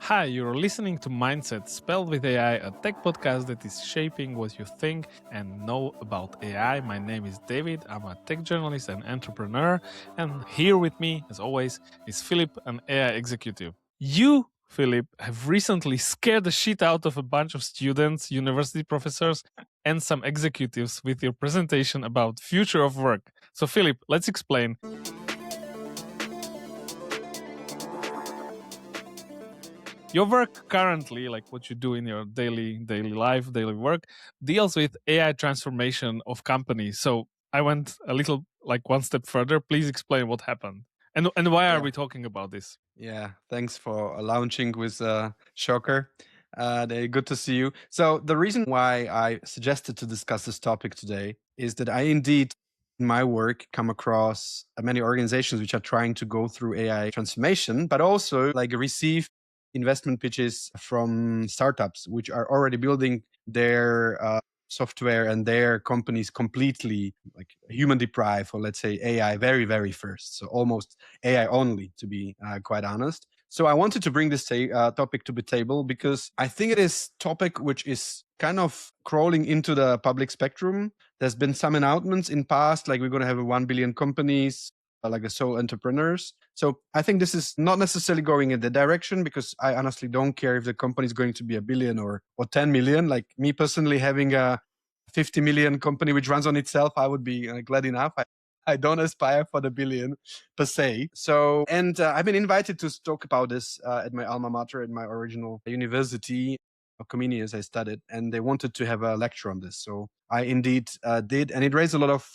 Hi, you're listening to Mindset, spelled with AI, a tech podcast that is shaping what you think and know about AI. My name is David. I'm a tech journalist and entrepreneur. And here with me, as always, is Philip, an AI executive. You, Philip, have recently scared the shit out of a bunch of students, university professors, and some executives with your presentation about future of work. So, Philip, let's explain. Your work currently, like what you do in your daily life, daily work, deals with AI transformation of companies. So I went a little like one step further. Please explain what happened and why are we talking about this? Yeah, thanks for launching with Shocker. Good to see you. So the reason why I suggested to discuss this topic today is that I indeed, in my work, come across many organizations which are trying to go through AI transformation, but also like receive investment pitches from startups which are already building their software and their companies completely like human deprived, or let's say AI very, very first. So almost AI only, to be quite honest. So I wanted to bring this topic to the table because I think it is topic which is kind of crawling into the public spectrum. There's been some announcements in past, like we're going to have 1 billion companies, like the sole entrepreneurs. So I think this is not necessarily going in the direction, because I honestly don't care if the company is going to be a billion or 10 million. Like me personally, having a 50 million company which runs on itself, I would be glad enough. I don't aspire for the billion per se. So, and I've been invited to talk about this at my alma mater, at my original university, Comenius I studied, and they wanted to have a lecture on this. So I indeed did, and it raised a lot of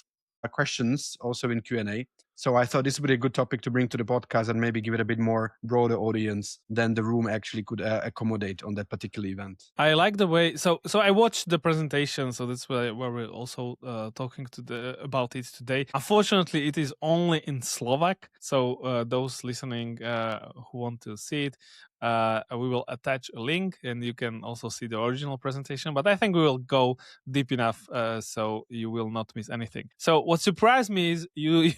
questions also in Q&A. So I thought this would be a good topic to bring to the podcast and maybe give it a bit more broader audience than the room actually could accommodate on that particular event. I like the way. So I watched the presentation. So that's where we're also talking about it today. Unfortunately, it is only in Slovak. So those listening who want to see it, we will attach a link, and you can also see the original presentation. But I think we will go deep enough so you will not miss anything. So what surprised me is you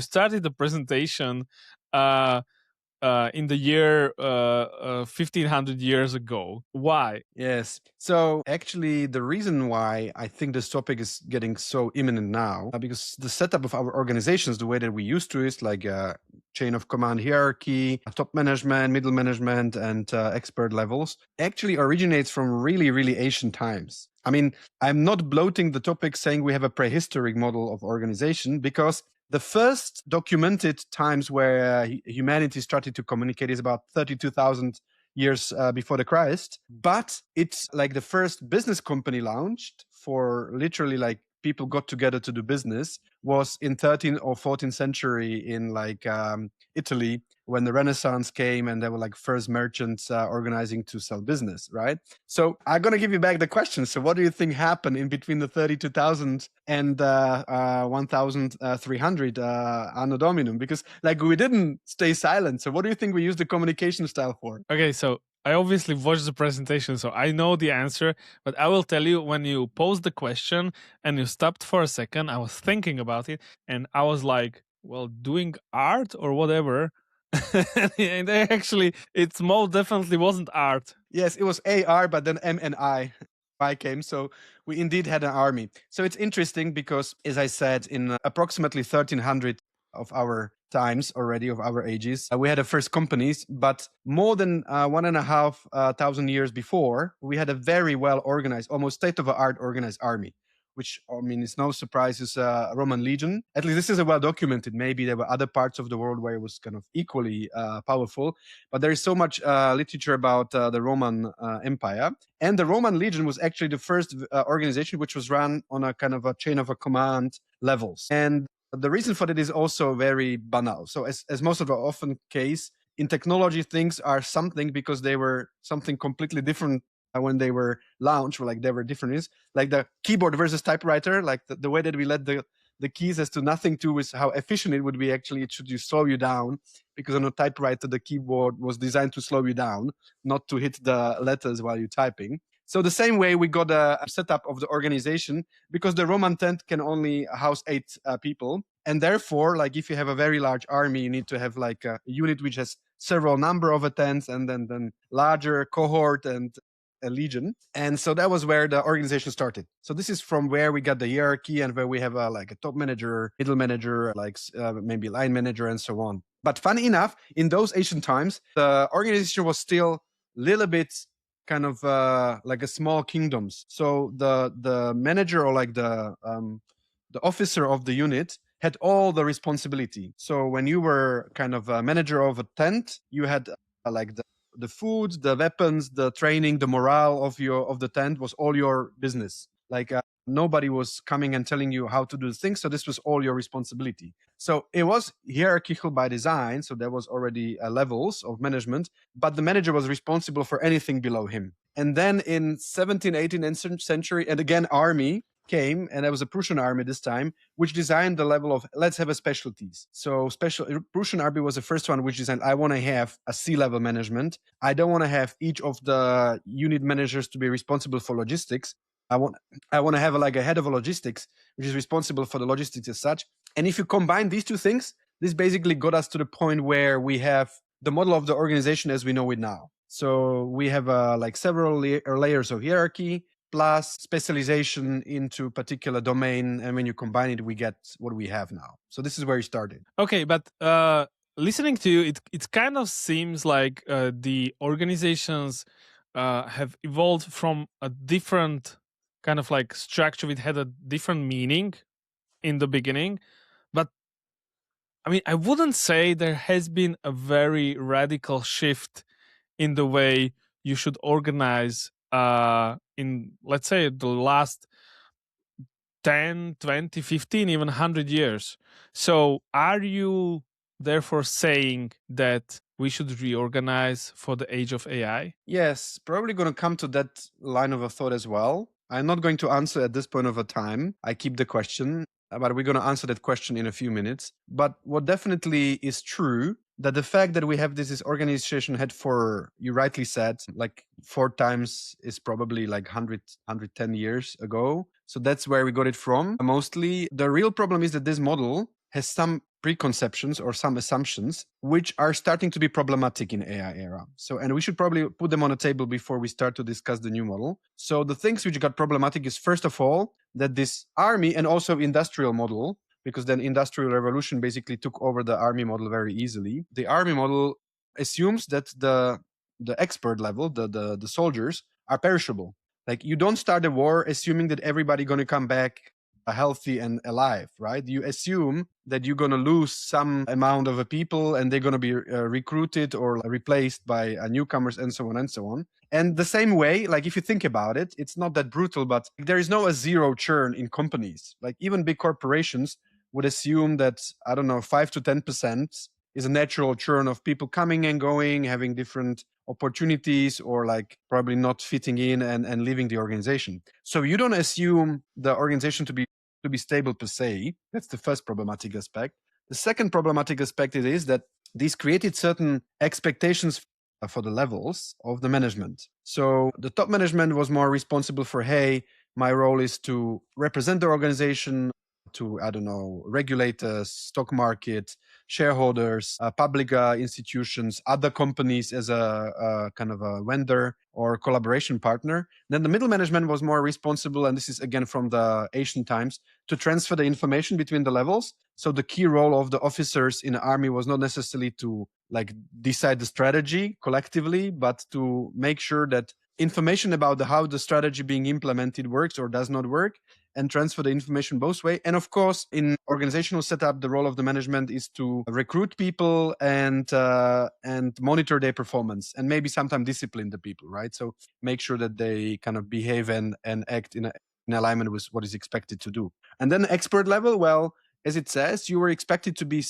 started the presentation in the year 1500 years ago. Why? Yes. So actually, the reason why I think this topic is getting so imminent now, because the setup of our organizations, the way that we used to, is like a chain of command hierarchy, top management, middle management, and expert levels, actually originates from really, really ancient times. I mean, I'm not bloating the topic saying we have a prehistoric model of organization, because the first documented times where humanity started to communicate is about 32,000 years before the Christ. But it's like the first business company launched for literally like people got together to do business was in 13th or 14th century in like Italy, when the Renaissance came and there were like first merchants organizing to sell business, right? So I'm going to give you back the question. So what do you think happened in between the 32,000 and 1,300 Anno Dominum? Because like we didn't stay silent. So what do you think we used the communication style for? Okay, so I obviously watched the presentation, so I know the answer, but I will tell you, when you posed the question and you stopped for a second, I was thinking about it, and I was like, well, doing art or whatever. And actually, it most definitely wasn't art. Yes, it was AR, but then MNI came. So we indeed had an army. So it's interesting because, as I said, in approximately 1300 of our times already, of our ages, we had the first companies, but more than 1,500 years before, we had a very well organized, almost state-of-the-art organized army, which, I mean, it's no surprise, is a Roman legion. At least this is a well documented. Maybe there were other parts of the world where it was kind of equally powerful, but there is so much literature about the Roman Empire. And the Roman legion was actually the first organization which was run on a kind of a chain of a command levels. And the reason for that is also very banal. So as most of the often case, in technology, things are something because they were something completely different when they were launched, or like they were different. Is like the keyboard versus typewriter, like the way that we let the keys has to nothing to with how efficient it would be. Actually, it should slow you down, because on a typewriter, the keyboard was designed to slow you down, not to hit the letters while you're typing. So the same way we got a setup of the organization, because the Roman tent can only house 8 people. And therefore, like if you have a very large army, you need to have like a unit which has several number of attempts and then larger cohort and a legion. And so that was where the organization started. So this is from where we got the hierarchy and where we have like a top manager, middle manager, like maybe line manager and so on. But funny enough, in those ancient times, the organization was still a little bit kind of like a small kingdoms. So the manager or like the officer of the unit had all the responsibility. So when you were kind of a manager of a tent, you had like the food, the weapons, the training, the morale of the tent was all your business. Like nobody was coming and telling you how to do things, so this was all your responsibility. So it was hierarchical by design, so there was already levels of management, but the manager was responsible for anything below him. And then in 17th, 18th century, and again army came, and there was a Prussian army this time, which designed the level of let's have a specialties. So Prussian army was the first one which designed I want to have a C-level management. I don't want to have each of the unit managers to be responsible for logistics. I want to have like a head of logistics, which is responsible for the logistics as such. And if you combine these two things, this basically got us to the point where we have the model of the organization as we know it now. So we have like several layers of hierarchy plus specialization into particular domain, and when you combine it, we get what we have now. So this is where you started. Okay, but listening to you, it kind of seems like the organizations have evolved from a different kind of like structure. It had a different meaning in the beginning, but I mean, I wouldn't say there has been a very radical shift in the way you should organize in, let's say, the last 10, 20, 15, even 100 years. So are you therefore saying that we should reorganize for the age of AI? Yes, probably going to come to that line of a thought as well. I'm not going to answer at this point of a time. I keep the question, but we're going to answer that question in a few minutes. But what definitely is true that the fact that we have this organization had for, you rightly said, like 4 times is probably like 110 years ago. So that's where we got it from. Mostly the real problem is that this model has some preconceptions or some assumptions which are starting to be problematic in AI era. So, and we should probably put them on the table before we start to discuss the new model. So the things which got problematic is first of all that this army and also industrial model, because then industrial revolution basically took over the army model very easily. The army model assumes that the expert level, the soldiers are perishable. Like you don't start a war assuming that everybody going to come back healthy and alive, right? You assume that you're going to lose some amount of people and they're going to be recruited or replaced by newcomers and so on and so on. And the same way, like if you think about it, it's not that brutal, but there is no a zero churn in companies. Like even big corporations would assume that, I don't know, 5 to 10% is a natural churn of people coming and going, having different opportunities or like probably not fitting in and leaving the organization. So you don't assume the organization to be stable per se. That's the first problematic aspect. The second problematic aspect is that these created certain expectations for the levels of the management. So the top management was more responsible for, hey, my role is to represent the organization, to, I don't know, regulate the stock market, shareholders, public institutions, other companies as a kind of a vendor or collaboration partner. Then the middle management was more responsible, and this is again from the ancient times, to transfer the information between the levels. So the key role of the officers in the army was not necessarily to like decide the strategy collectively, but to make sure that information about how the strategy being implemented works or does not work, and transfer the information both way. And of course, in organizational setup, the role of the management is to recruit people and monitor their performance and maybe sometimes discipline the people, right? So make sure that they kind of behave and act in alignment with what is expected to do. And then expert level, well, as it says, you were expected to be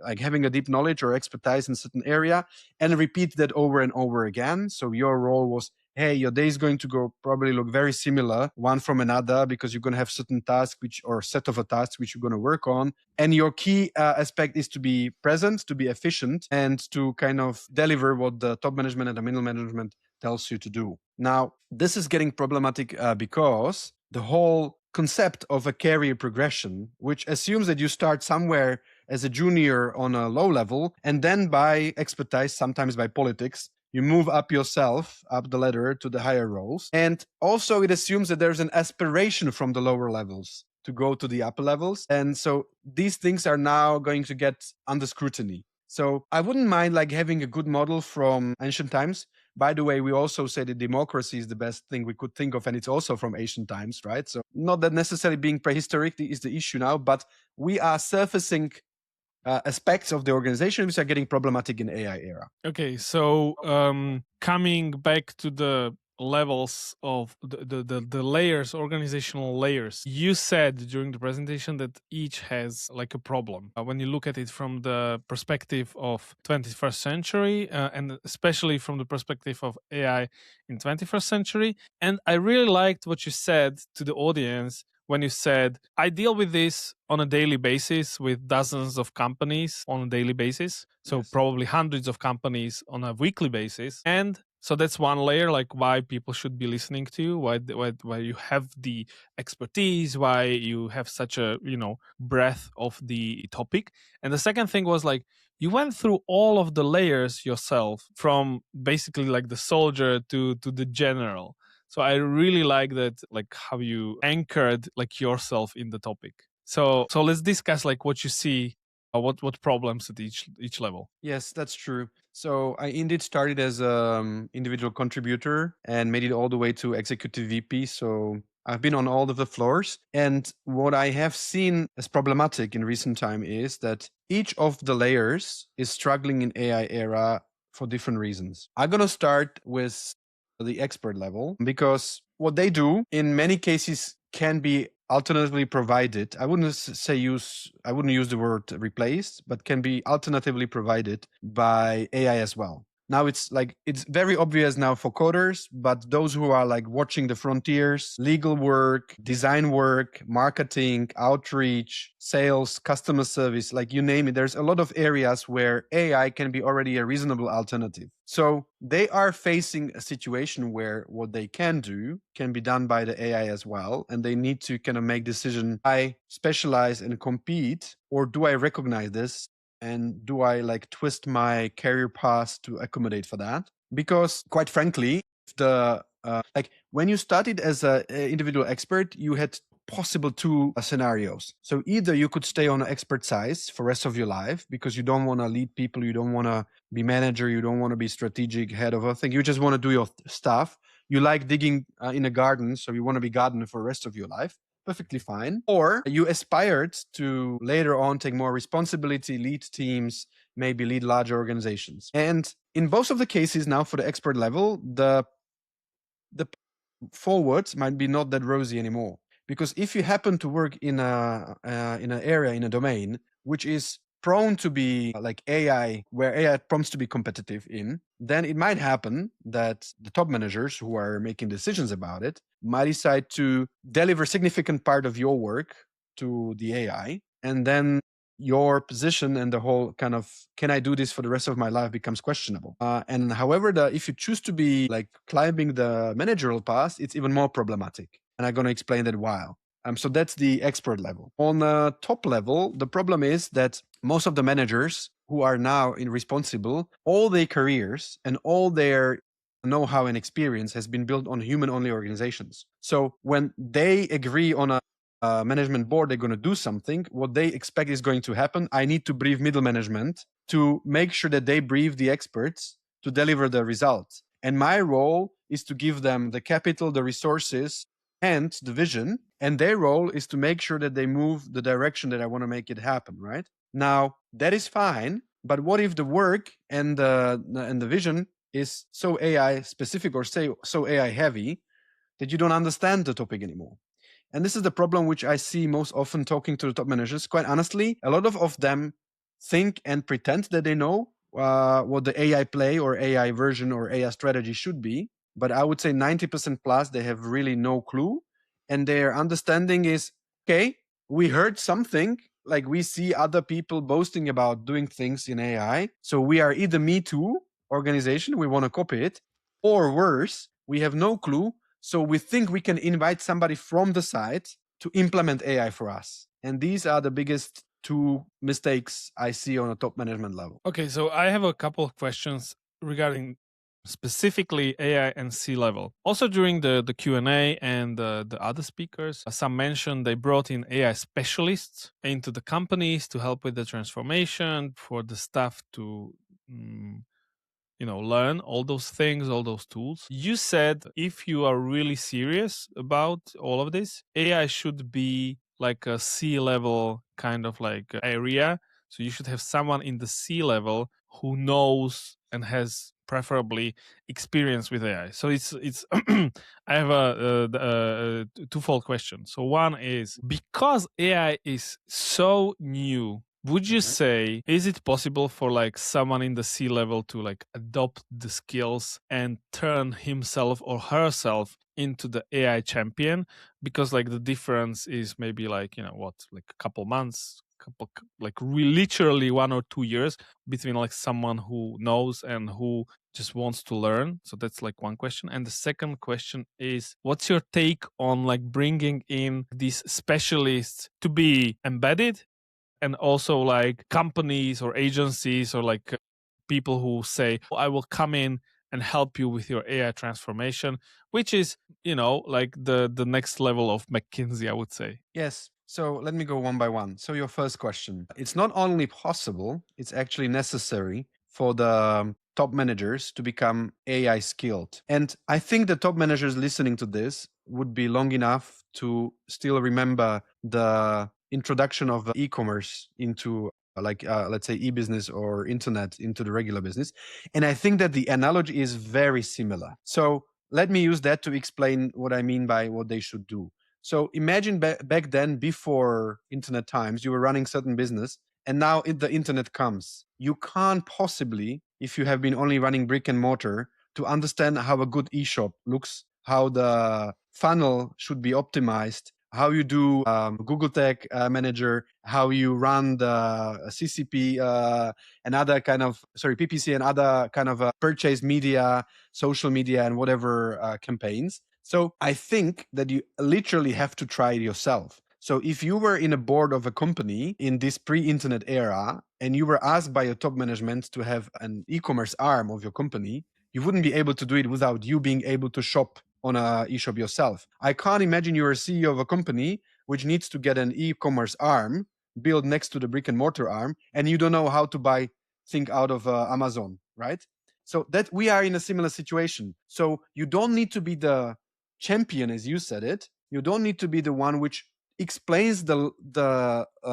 like having a deep knowledge or expertise in a certain area and repeat that over and over again. So your role was, hey, your day is going to go probably look very similar one from another because you're going to have certain tasks or set of a tasks which you're going to work on. And your key aspect is to be present, to be efficient, and to kind of deliver what the top management and the middle management tells you to do. Now, this is getting problematic because the whole concept of a career progression, which assumes that you start somewhere as a junior on a low level, and then by expertise, sometimes by politics, you move up yourself up the ladder to the higher roles. And also it assumes that there's an aspiration from the lower levels to go to the upper levels. And so these things are now going to get under scrutiny. So I wouldn't mind like having a good model from ancient times. By the way, we also say that democracy is the best thing we could think of, and it's also from ancient times, right? So not that necessarily being prehistoric is the issue now, but we are surfacing aspects of the organization which are getting problematic in AI era. Okay, so coming back to the levels of the layers, organizational layers, you said during the presentation that each has like a problem. When you look at it from the perspective of 21st century, and especially from the perspective of AI in 21st century. And I really liked what you said to the audience when you said, I deal with this on a daily basis with dozens of companies on a daily basis. So Yes. probably hundreds of companies on a weekly basis. And so that's one layer, like why people should be listening to you, why you have the expertise, why you have such a, breadth of the topic. And the second thing was like, you went through all of the layers yourself, from basically like the soldier to the general. So I really like that, like how you anchored like yourself in the topic. So let's discuss like what you see, what problems at each level. Yes, that's true. So I indeed started as an individual contributor and made it all the way to executive VP. So I've been on all of the floors. And what I have seen as problematic in recent time is that each of the layers is struggling in AI era for different reasons. I'm going to start with the expert level because what they do in many cases can be alternatively provided. I wouldn't use the word replaced, but can be alternatively provided by AI as well. Now it's very obvious now for coders, but those who are like watching the frontiers, legal work, design work, marketing, outreach, sales, customer service, like you name it, there's a lot of areas where AI can be already a reasonable alternative. So they are facing a situation where what they can do can be done by the AI as well. And they need to kind of make decision, I specialize and compete, or do I recognize this? And do I like twist my career path to accommodate for that? Because quite frankly, the like when you started as an individual expert, you had possible two scenarios. So either you could stay on an expert size for rest of your life because you don't want to lead people, you don't want to be manager, you don't want to be strategic head of a thing, you just want to do your stuff. You like digging in a garden, so you want to be gardener for the rest of your life. Perfectly fine. Or you aspired to later on take more responsibility, lead teams, maybe lead larger organizations. And in both of the cases now for the expert level, the forwards might be not that rosy anymore. Because if you happen to work in an area, in a domain, which is prone to be like AI, where AI prompts to be competitive in, then it might happen that the top managers who are making decisions about it might decide to deliver a significant part of your work to the AI. And then your position and the whole kind of, can I do this for the rest of my life, becomes questionable. And however, if you choose to be like climbing the managerial path, it's even more problematic. And I'm going to explain that why. So that's the expert level. On the top level, the problem is that most of the managers who are now responsible, all their careers and all their know-how and experience has been built on human-only organizations. So when they agree on a management board, they're going to do something, what they expect is going to happen. I need to brief middle management to make sure that they brief the experts to deliver the results. And my role is to give them the capital, the resources, and the vision. And their role is to make sure that they move the direction that I want to make it happen, right? Now, that is fine. But what if the work and the vision is so AI specific or so AI heavy that you don't understand the topic anymore? And this is the problem which I see most often talking to the top managers. Quite honestly, a lot of them think and pretend that they know what the AI play or AI version or AI strategy should be. But I would say 90% plus, they have really no clue. And their understanding is, okay, we heard something, like we see other people boasting about doing things in AI. So we are either Me Too organization, we want to copy it, or worse, we have no clue. So we think we can invite somebody from the side to implement AI for us. And these are the biggest two mistakes I see on a top management level. Okay, so I have a couple of questions regarding specifically AI and C-level. Also during the Q&A and the other speakers, some mentioned they brought in AI specialists into the companies to help with the transformation, for the staff to learn all those things, all those tools. You said if you are really serious about all of this, AI should be like a C-level kind of like area. So you should have someone in the C-level who knows and has preferably experience with AI. So it's I have a twofold question. So one is, because AI is so new, would you say, is it possible for like someone in the C-level to like adopt the skills and turn himself or herself into the AI champion? Because like the difference is maybe like, like a couple months, literally 1 or 2 years between like someone who knows and who just wants to learn. So that's like one question. And the second question is, what's your take on like bringing in these specialists to be embedded, and also like companies or agencies or like people who say, I will come in and help you with your AI transformation, which is, like the next level of McKinsey, I would say. Yes. So let me go one by one. So your first question. It's not only possible, it's actually necessary for the top managers to become AI skilled. And I think the top managers listening to this would be long enough to still remember the introduction of e-commerce into let's say e-business or internet into the regular business. And I think that the analogy is very similar. So let me use that to explain what I mean by what they should do. So imagine back then, before internet times, you were running certain business, and now the internet comes. You can't possibly, if you have been only running brick and mortar, to understand how a good e-shop looks, how the funnel should be optimized, how you do Google Tag Manager, how you run the CCP and other kind of, PPC and other kind of purchase media, social media, and whatever campaigns. So I think that you literally have to try it yourself. So if you were in a board of a company in this pre-internet era and you were asked by your top management to have an e-commerce arm of your company, you wouldn't be able to do it without you being able to shop on a e-shop yourself. I can't imagine you're a CEO of a company which needs to get an e-commerce arm built next to the brick and mortar arm, and you don't know how to buy things out of Amazon, right? So that we are in a similar situation. So you don't need to be the champion, as you said it. You don't need to be the one which explains the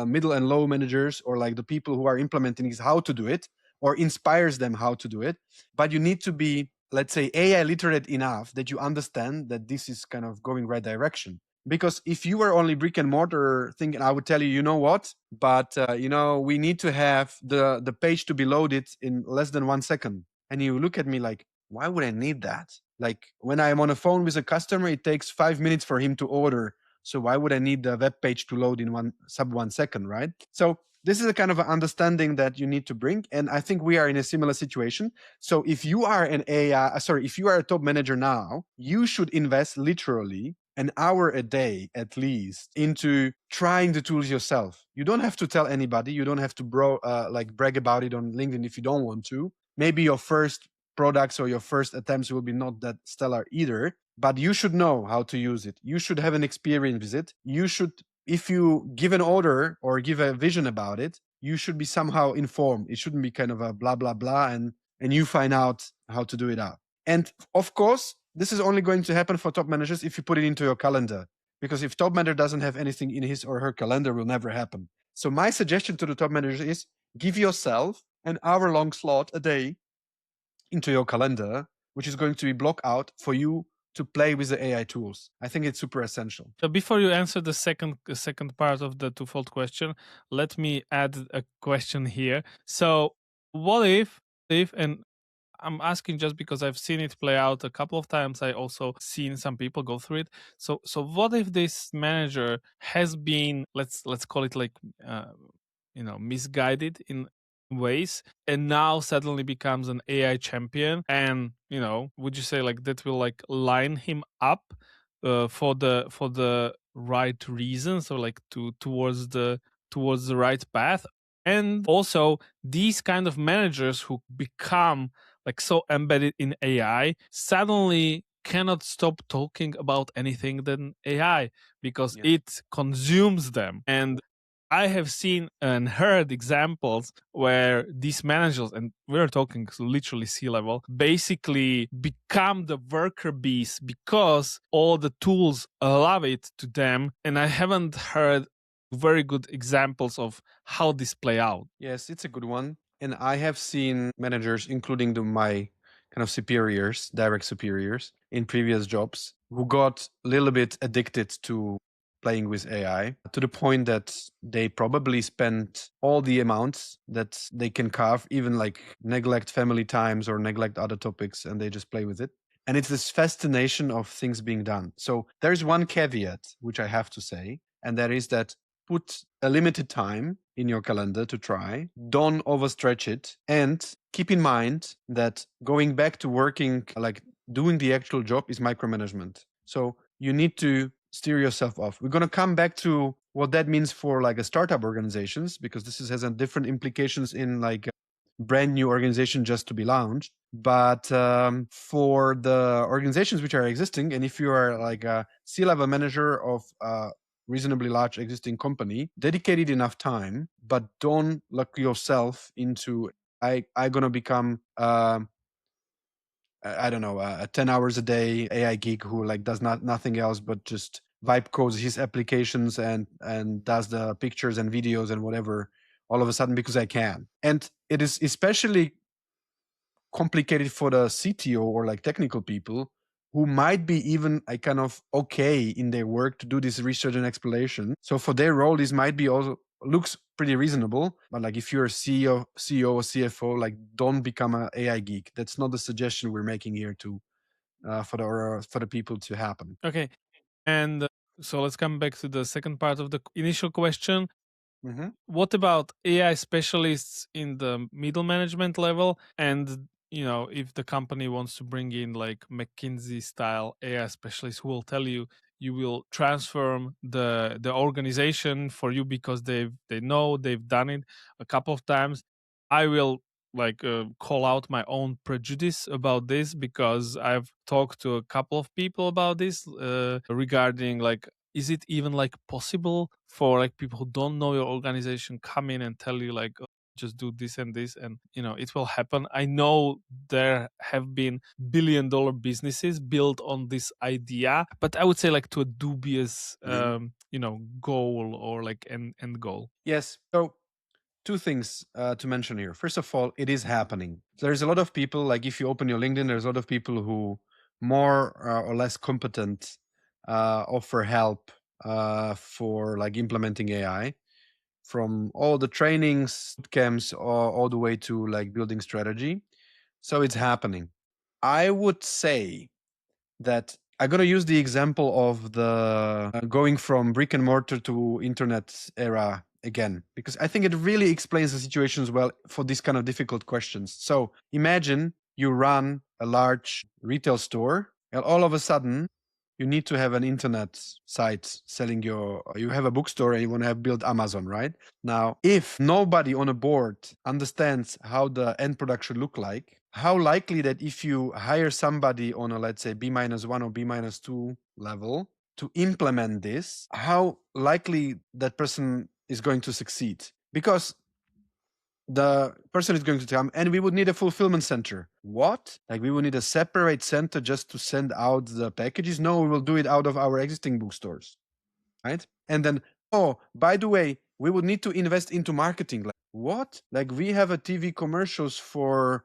middle and low managers or like the people who are implementing is how to do it or inspires them how to do it. But you need to be, let's say, AI literate enough that you understand that this is kind of going right direction. Because if you were only brick and mortar thinking, I would tell you, you know what? But we need to have the page to be loaded in less than 1 second. And you look at me like, why would I need that? Like when I'm on a phone with a customer, it takes 5 minutes for him to order. So why would I need the web page to load in 1 second, right? So this is a kind of an understanding that you need to bring. And I think we are in a similar situation. So if you are if you are a top manager now, you should invest literally an hour a day at least into trying the tools yourself. You don't have to tell anybody. You don't have to brag about it on LinkedIn if you don't want to. Maybe your first products or your first attempts will be not that stellar either, but you should know how to use it. You should have an experience with it. You should, if you give an order or give a vision about it, you should be somehow informed. It shouldn't be kind of a blah, blah, blah, and you find out how to do it out. And of course, this is only going to happen for top managers if you put it into your calendar. Because if top manager doesn't have anything in his or her calendar, it will never happen. So my suggestion to the top managers is give yourself an hour-long slot a day into your calendar, which is going to be blocked out for you to play with the AI tools. I think it's super essential. So before you answer the second part of the twofold question, let me add a question here. So what if and I'm asking just because I've seen it play out a couple of times. I also seen some people go through it. So what if this manager has been, let's call it like misguided in ways, and now suddenly becomes an AI champion, and would you say like that will like line him up for the right reasons, or like towards the towards the right path. And also, these kind of managers who become like so embedded in AI suddenly cannot stop talking about anything than AI because it consumes them. And I have seen and heard examples where these managers, and we're talking literally C-level, basically become the worker bees because all the tools allow it to them. And I haven't heard very good examples of how this play out. Yes, it's a good one. And I have seen managers, including my kind of superiors, direct superiors in previous jobs, who got a little bit addicted to playing with AI to the point that they probably spent all the amounts that they can carve, even like neglect family times or neglect other topics, and they just play with it. And it's this fascination of things being done. So there's one caveat, which I have to say, and that is that put a limited time in your calendar to try. Don't overstretch it. And keep in mind that going back to working, like doing the actual job, is micromanagement. So you need to steer yourself off. We're going to come back to what that means for like a startup organizations, because this has a different implications in like a brand new organization just to be launched. But for the organizations which are existing, and if you are like a C-level manager of reasonably large existing company, dedicated enough time, but don't lock yourself into I gonna become I don't know a 10 hours a day AI geek who like does nothing else but just vibe codes his applications and does the pictures and videos and whatever all of a sudden because I can. And it is especially complicated for the CTO or like technical people who might be even a kind of okay in their work to do this research and exploration. So for their role, this might be also looks pretty reasonable. But like if you're a CEO or CFO, like don't become an AI geek. That's not the suggestion we're making here to for the people to happen. Okay. And so let's come back to the second part of the initial question. Mm-hmm. What about AI specialists in the middle management level? And, if the company wants to bring in like McKinsey style AI specialists who will tell you will transform the organization for you because they know they've done it a couple of times. I will like call out my own prejudice about this because I've talked to a couple of people about this regarding like, is it even like possible for like people who don't know your organization come in and tell you like, "Oh, just do this and this and it will happen." I know there have been billion-dollar businesses built on this idea, but I would say like to a dubious goal or like end goal. Yes. So two things to mention here. First of all, it is happening. There's a lot of people, like if you open your LinkedIn, there's a lot of people who more or less competent offer help for like implementing AI, from all the trainings, camps, all the way to like building strategy. So it's happening. I would say that I'm going to use the example of the going from brick and mortar to internet era again, because I think it really explains the situations well for these kind of difficult questions. So imagine you run a large retail store and all of a sudden you need to have an internet site selling you have a bookstore and you want to have build Amazon, right? Now, if nobody on a board understands how the end product should look like, how likely that if you hire somebody on a, let's say, B-1 or B-2 level to implement this, how likely that person is going to succeed? Because the person is going to come and we would need a fulfillment center. What? Like we would need a separate center just to send out the packages? No, we will do it out of our existing bookstores, right? And then, oh, by the way, we would need to invest into marketing. Like what? Like we have a TV commercials for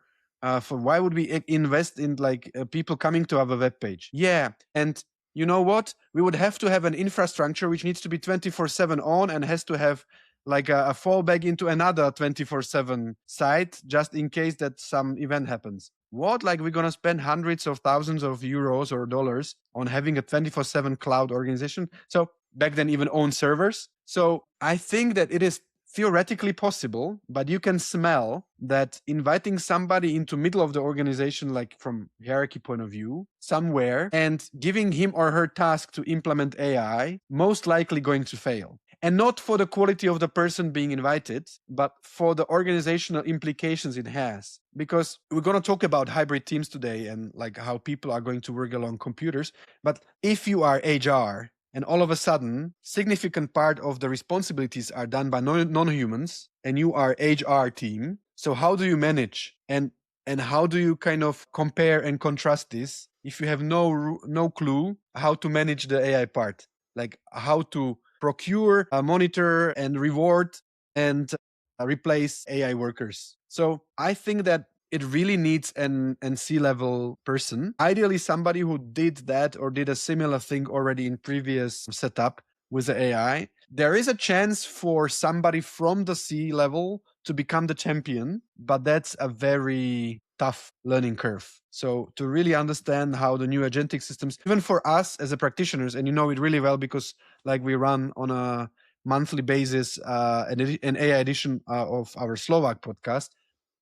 why would we invest in like people coming to our webpage? Yeah, and you know what? We would have to have an infrastructure which needs to be 24/7 on and has to have like a fallback into another 24/7 site just in case that some event happens. What? Like we're going to spend hundreds of thousands of euros or dollars on having a 24/7 cloud organization? So back then even own servers. So I think that it is theoretically possible, but you can smell that inviting somebody into middle of the organization, like from hierarchy point of view, somewhere, and giving him or her task to implement AI, most likely going to fail. and not for the quality of the person being invited, but for the organizational implications it has. Because we're going to talk about hybrid teams today and like how people are going to work along computers. But if you are HR and all of a sudden significant part of the responsibilities are done by non-humans and you are HR team, so how do you manage and how do you kind of compare and contrast this if you have no clue how to manage the AI part, like how to procure, monitor, and reward and replace AI workers? So I think that it really needs an C-level person, ideally somebody who did that or did a similar thing already in previous setup with the AI. There is a chance for somebody from the C-level to become the champion, but that's a very tough learning curve. So to really understand how the new agentic systems, even for us as a practitioners, and you know it really well because like we run on a monthly basis an AI edition of our Slovak podcast,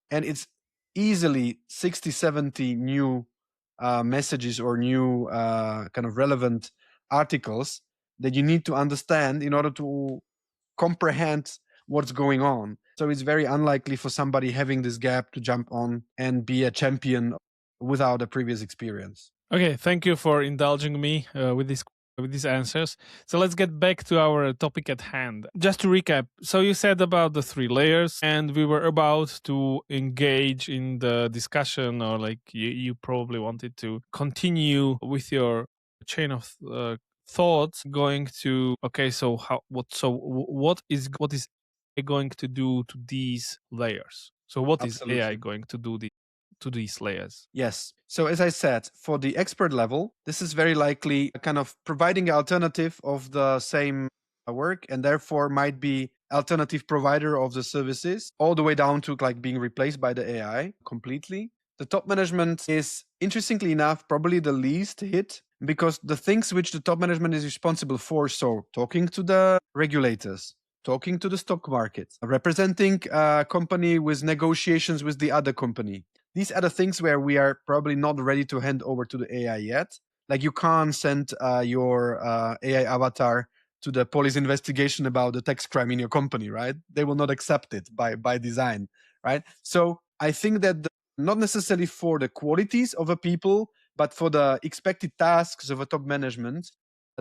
and it's easily 60, 70 new messages or new kind of relevant articles that you need to understand in order to comprehend what's going on. So it's very unlikely for somebody having this gap to jump on and be a champion without a previous experience. Okay, thank you for indulging me with these answers. So let's get back to our topic at hand. Just to recap, so you said about the three layers, and we were about to engage in the discussion, or like you probably wanted to continue with your chain of thoughts. Going to okay, so what is AI going to do to these layers? So what is AI Absolutely. going to do to these layers? Yes. So as I said, for the expert level, this is very likely a kind of providing an alternative of the same work and therefore might be alternative provider of the services all the way down to like being replaced by the AI completely. The top management is interestingly enough probably the least hit because the things which the top management is responsible for, so talking to the regulators, talking to the stock market, representing a company with negotiations with the other company, these are the things where we are probably not ready to hand over to the AI yet. Like you can't send your AI avatar to the police investigation about the tax crime in your company, right? They will not accept it by design, right? So I think that not necessarily for the qualities of a people, but for the expected tasks of a top management,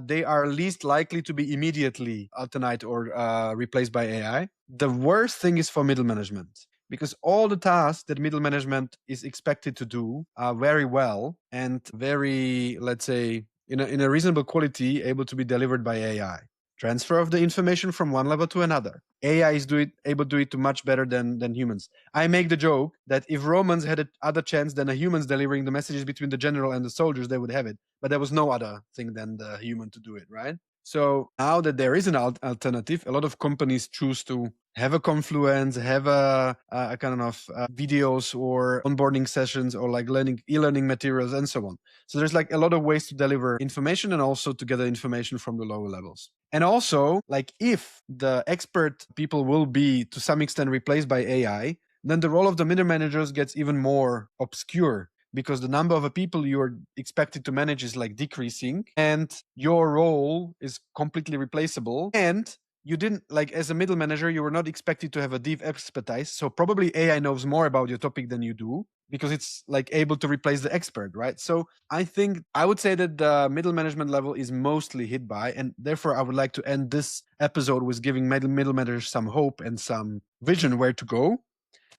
they are least likely to be immediately alternated or replaced by AI. The worst thing is for middle management because all the tasks that middle management is expected to do are very well and very, let's say, in a reasonable quality, able to be delivered by AI. Transfer of the information from one level to another. AI is able to do it much better than humans. I make the joke that if Romans had other chance than a humans delivering the messages between the general and the soldiers, they would have it. But there was no other thing than the human to do it, right? So now that there is an alternative, a lot of companies choose to have a confluence, have a kind of videos or onboarding sessions or like e-learning materials and so on. So there's like a lot of ways to deliver information and also to gather information from the lower levels. And also, like if the expert people will be to some extent replaced by AI, then the role of the middle managers gets even more obscure because the number of people you're expected to manage is like decreasing and your role is completely replaceable. And you didn't like as a middle manager, you were not expected to have a deep expertise. So probably AI knows more about your topic than you do because it's like able to replace the expert, right? So I think I would say that the middle management level is mostly hit by, and therefore I would like to end this episode with giving middle managers some hope and some vision where to go.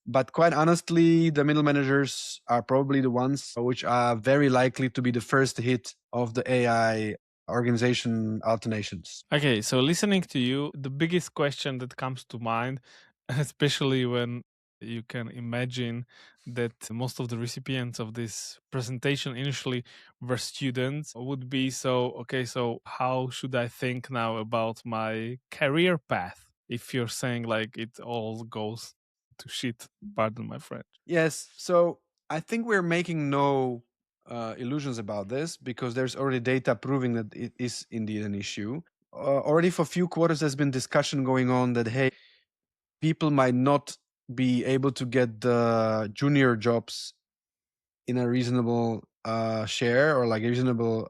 But quite honestly, the middle managers are probably the ones which are very likely to be the first hit of the AI organization alternations. Okay, so listening to you, the biggest question that comes to mind, especially when you can imagine that most of the recipients of this presentation initially were students, would be so, okay, so how should I think now about my career path? If you're saying like it all goes to shit, pardon my French. Yes. So I think we're making no illusions about this because there's already data proving that it is indeed an issue. Already for a few quarters, there's been discussion going on that, hey, people might not be able to get the junior jobs in a reasonable share or like a reasonable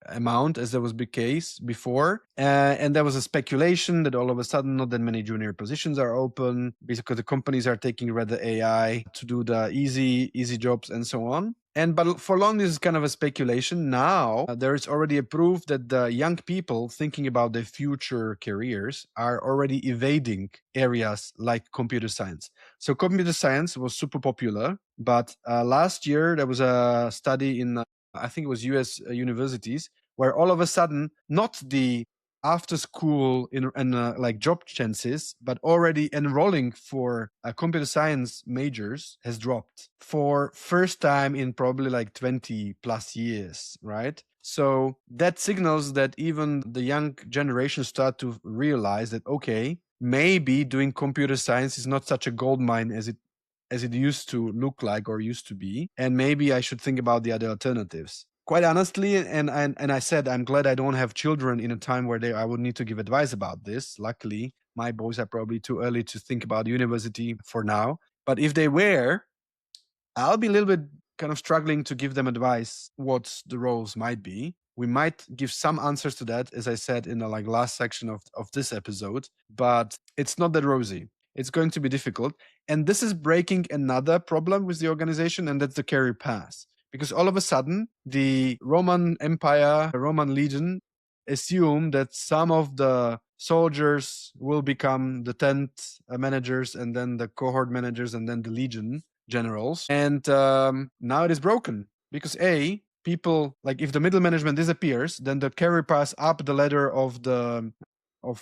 amount as there was the case before. And there was a speculation that all of a sudden not that many junior positions are open because the companies are taking rather AI to do the easy jobs and so on. But for long, this is kind of a speculation. Now there is already a proof that the young people thinking about their future careers are already evading areas like computer science. So computer science was super popular, but last year there was a study in I think it was US universities, where all of a sudden, not the after school and like job chances, but already enrolling for computer science majors has dropped for first time in probably like 20 plus years, right? So that signals that even the young generation start to realize that, okay, maybe doing computer science is not such a gold mine as it used to look like or used to be, and maybe I should think about the other alternatives. Quite honestly, and I said I'm glad I don't have children in a time where I would need to give advice about this. Luckily, my boys are probably too early to think about university for now. But if they were, I'll be a little bit kind of struggling to give them advice what the roles might be. We might give some answers to that, as I said in the like last section of this episode, but it's not that rosy. It's going to be difficult. And this is breaking another problem with the organization, and that's the career path. Because all of a sudden, the Roman Empire, the Roman legion, assume that some of the soldiers will become the tent managers, and then the cohort managers, and then the legion generals. And now it is broken because people, like, if the middle management disappears, then the career path up the ladder of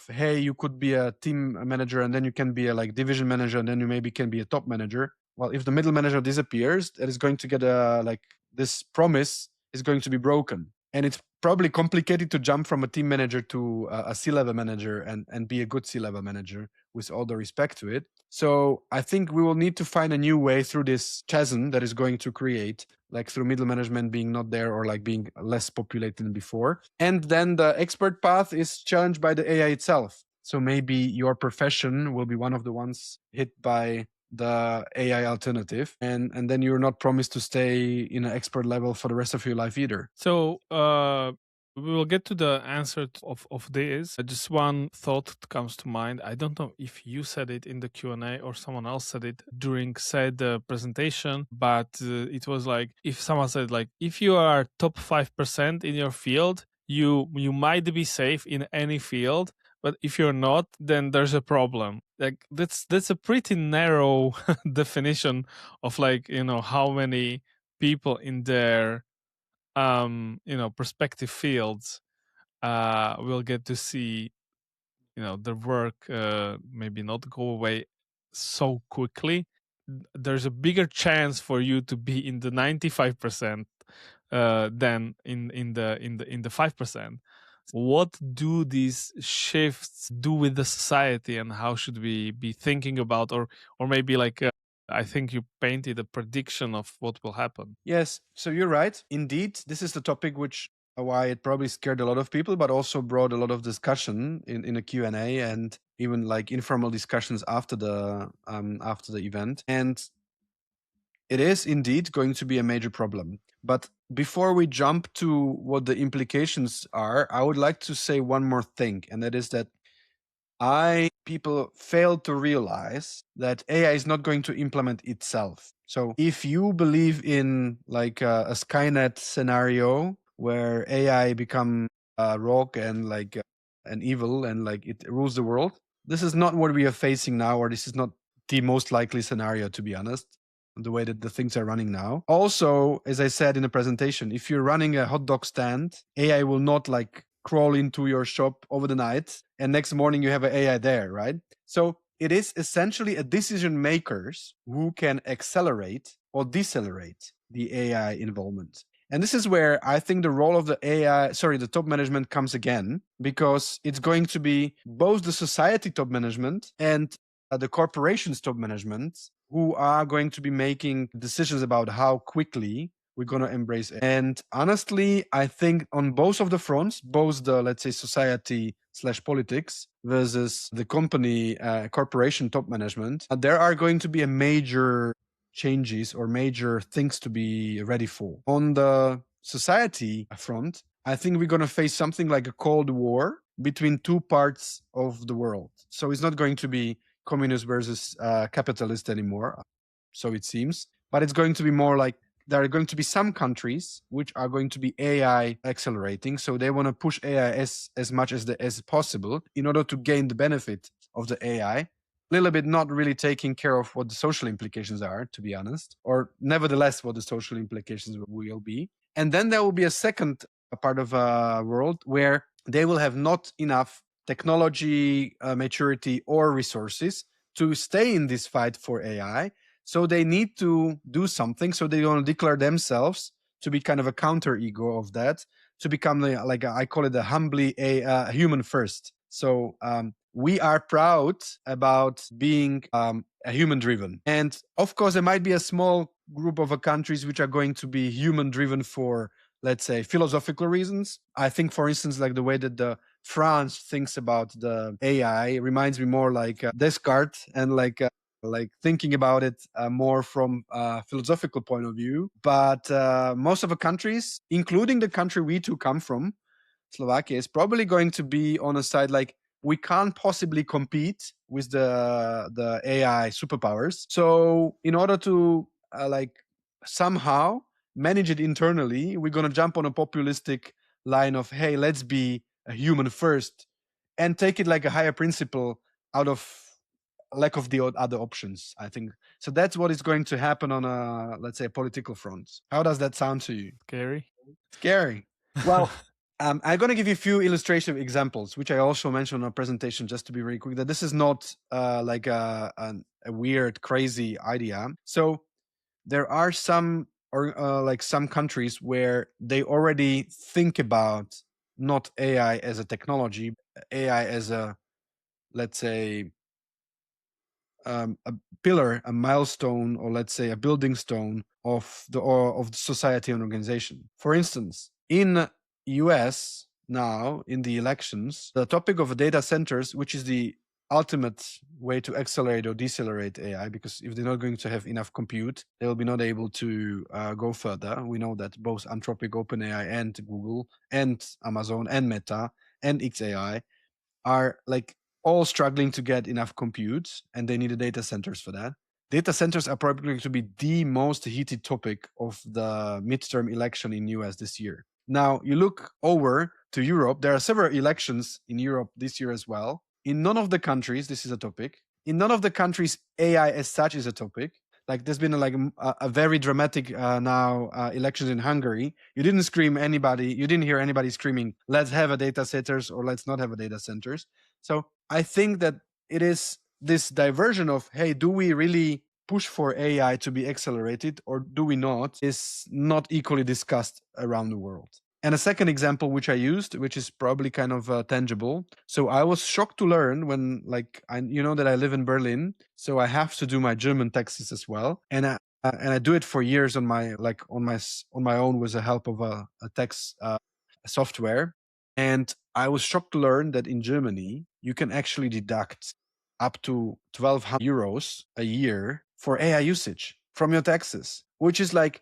hey, you could be a team manager, and then you can be a like division manager, and then you maybe can be a top manager. Well, if the middle manager disappears, that is going to get a like this promise is going to be broken, and it's probably complicated to jump from a team manager to a C-level manager and be a good C-level manager, with all the respect to it. So I think we will need to find a new way through this chasm that is going to create, like through middle management being not there or like being less populated than before. And then the expert path is challenged by the AI itself. So maybe your profession will be one of the ones hit by the AI alternative, and then you're not promised to stay in an expert level for the rest of your life either. So we will get to the answer of this. Just one thought comes to mind. I don't know if you said it in the Q&A or someone else said it during said presentation, but it was like, if someone said like, if you are top 5% in your field, you might be safe in any field, but if you're not, then there's a problem. Like that's a pretty narrow definition of like, how many people in their prospective fields will get to see their work maybe not go away so quickly. There's a bigger chance for you to be in the 95% than in the 5%. What do these shifts do with the society, and how should we be thinking about, or maybe like I think you painted a prediction of what will happen. Yes, so you're right. Indeed, this is the topic which why it probably scared a lot of people, but also brought a lot of discussion in a Q&A and even like informal discussions after the event. And it is indeed going to be a major problem. But before we jump to what the implications are, I would like to say one more thing, and that is that people fail to realize that AI is not going to implement itself. So if you believe in like a Skynet scenario where AI become rogue and like an evil and like it rules the world, this is not what we are facing now, or this is not the most likely scenario, to be honest, the way that the things are running now. Also, as I said in the presentation, if you're running a hot dog stand, AI will not like crawl into your shop over the night and next morning you have an AI there, right? So it is essentially a decision makers who can accelerate or decelerate the AI involvement. And this is where I think the role of the top management comes again, because it's going to be both the society top management and the corporation's top management who are going to be making decisions about how quickly we're going to embrace it. And honestly, I think on both of the fronts, both the, let's say, society / politics versus the company, corporation top management, there are going to be a major changes or major things to be ready for. On the society front, I think we're going to face something like a Cold War between two parts of the world. So it's not going to be communist versus capitalist anymore, so it seems, but it's going to be more like there are going to be some countries which are going to be AI accelerating. So they want to push AI as much as possible in order to gain the benefit of the AI. A little bit not really taking care of what the social implications are, to be honest, or nevertheless what the social implications will be. And then there will be a second part of a world where they will have not enough technology maturity or resources to stay in this fight for AI. So they need to do something. So they want to declare themselves to be kind of a counter ego of that, to become like I call it a humbly a human first. So we are proud about being a human driven. And of course, there might be a small group of countries which are going to be human driven for, let's say, philosophical reasons. I think, for instance, like the way that the France thinks about the AI reminds me more like Descartes, and like thinking about it more from a philosophical point of view. But most of the countries, including the country we two come from, Slovakia, is probably going to be on a side like we can't possibly compete with the AI superpowers. So in order to like somehow manage it internally, we're going to jump on a populistic line of, hey, let's be a human first, and take it like a higher principle out of lack of the other options, I think. So that's what is going to happen on a, let's say, political front. How does that sound to you? Scary. Scary. Well, I'm going to give you a few illustrative examples, which I also mentioned in our presentation, just to be very quick, that this is not like a weird, crazy idea. So there are some or like some countries where they already think about not AI as a technology, AI as a, let's say, a pillar, a milestone, or let's say a building stone of the society and organization. For instance, in US now in the elections, the topic of data centers, which is the ultimate way to accelerate or decelerate AI, because if they're not going to have enough compute, they will be not able to go further. We know that both Anthropic, OpenAI, and Google, and Amazon, and Meta, and XAI are like all struggling to get enough compute, and they need data centers for that. Data centers are probably going to be the most heated topic of the midterm election in US this year. Now, you look over to Europe, there are several elections in Europe this year as well. In none of the countries, this is a topic. In none of the countries, AI as such is a topic. Like there's been a very dramatic now elections in Hungary. You didn't hear anybody screaming, let's have a data centers or let's not have a data centers. So I think that it is this diversion of, hey, do we really push for AI to be accelerated or do we not, is not equally discussed around the world. And a second example which I used, which is probably kind of tangible. So I was shocked to learn when, like, you know that I live in Berlin, so I have to do my German taxes as well, and I do it for years on my own with the help of a tax software. And I was shocked to learn that in Germany you can actually deduct up to 1,200 euros a year for AI usage from your taxes, which is like,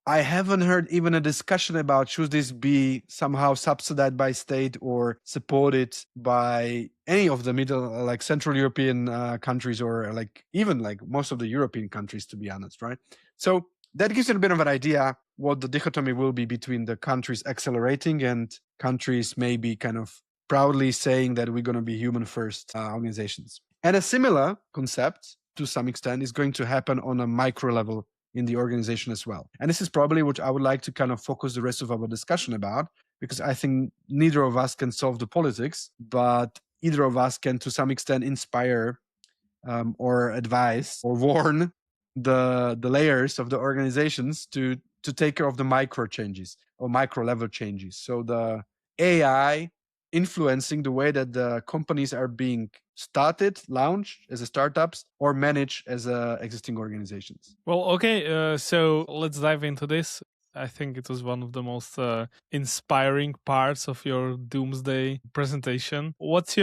I haven't heard even a discussion about should this be somehow subsidized by state or supported by any of the middle, like Central European countries, or like even like most of the European countries, to be honest, right? So that gives you a bit of an idea what the dichotomy will be between the countries accelerating and countries maybe kind of proudly saying that we're going to be human first organizations. And a similar concept to some extent is going to happen on a micro level in the organization as well. And this is probably what I would like to kind of focus the rest of our discussion about, because I think neither of us can solve the politics, but either of us can to some extent inspire or advise or warn the layers of the organizations to take care of the micro changes or micro level changes. So the AI influencing the way that the companies are being started, launched as a startups, or managed as existing organizations. Well, okay, so let's dive into this. I think it was one of the most inspiring parts of your doomsday presentation. What was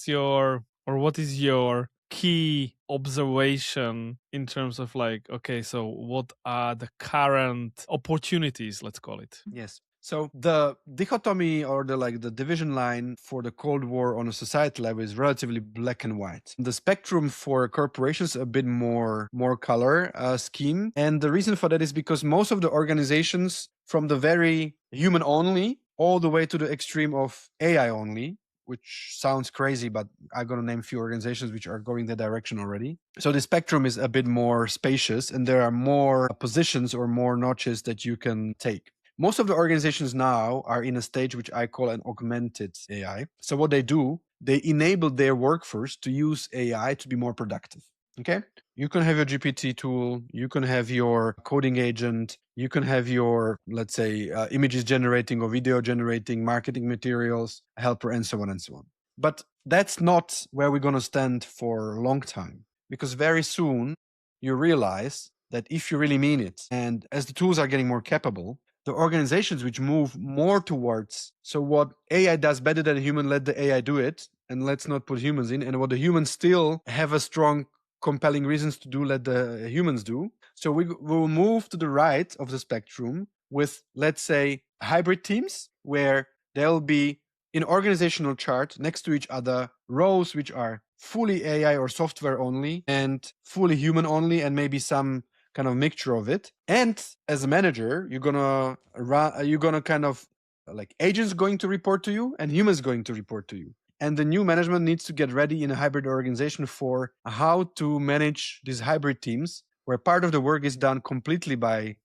your, or what is your key observation in terms of like, okay, so what are the current opportunities, let's call it? Yes. So the dichotomy or the division line for the Cold War on a society level is relatively black and white. The spectrum for corporations a bit more color scheme, and the reason for that is because most of the organizations, from the very human only all the way to the extreme of AI only, which sounds crazy, but I'm going to name a few organizations which are going that direction already. So the spectrum is a bit more spacious and there are more positions or more notches that you can take. Most of the organizations now are in a stage which I call an augmented AI. So what they do, they enable their workforce to use AI to be more productive. Okay? You can have your GPT tool, you can have your coding agent, you can have your, let's say, images generating or video generating, marketing materials, helper, and so on and so on. But that's not where we're going to stand for a long time, because very soon you realize that if you really mean it, and as the tools are getting more capable, the organizations which move more towards, so what AI does better than a human, let the AI do it, and let's not put humans in, and what the humans still have a strong compelling reasons to do, let the humans do. So we will move to the right of the spectrum with, let's say, hybrid teams where there'll be in organizational chart next to each other roles which are fully AI or software only and fully human only, and maybe some kind of mixture of it. And as a manager, you're gonna kind of like agents going to report to you and humans going to report to you. And the new management needs to get ready in a hybrid organization for how to manage these hybrid teams, where part of the work is done completely by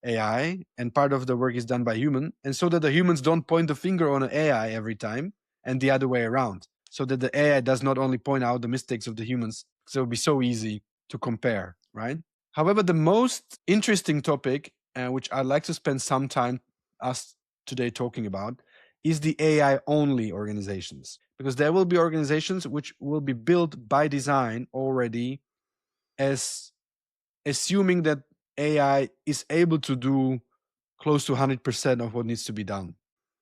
AI and part of the work is done by human, and so that the humans don't point the finger on an AI every time and the other way around, so that the AI does not only point out the mistakes of the humans, so it would be so easy to compare, right? However, the most interesting topic, which I'd like to spend some time us today talking about, is the AI only organizations, because there will be organizations which will be built by design already as assuming that AI is able to do close to 100% of what needs to be done.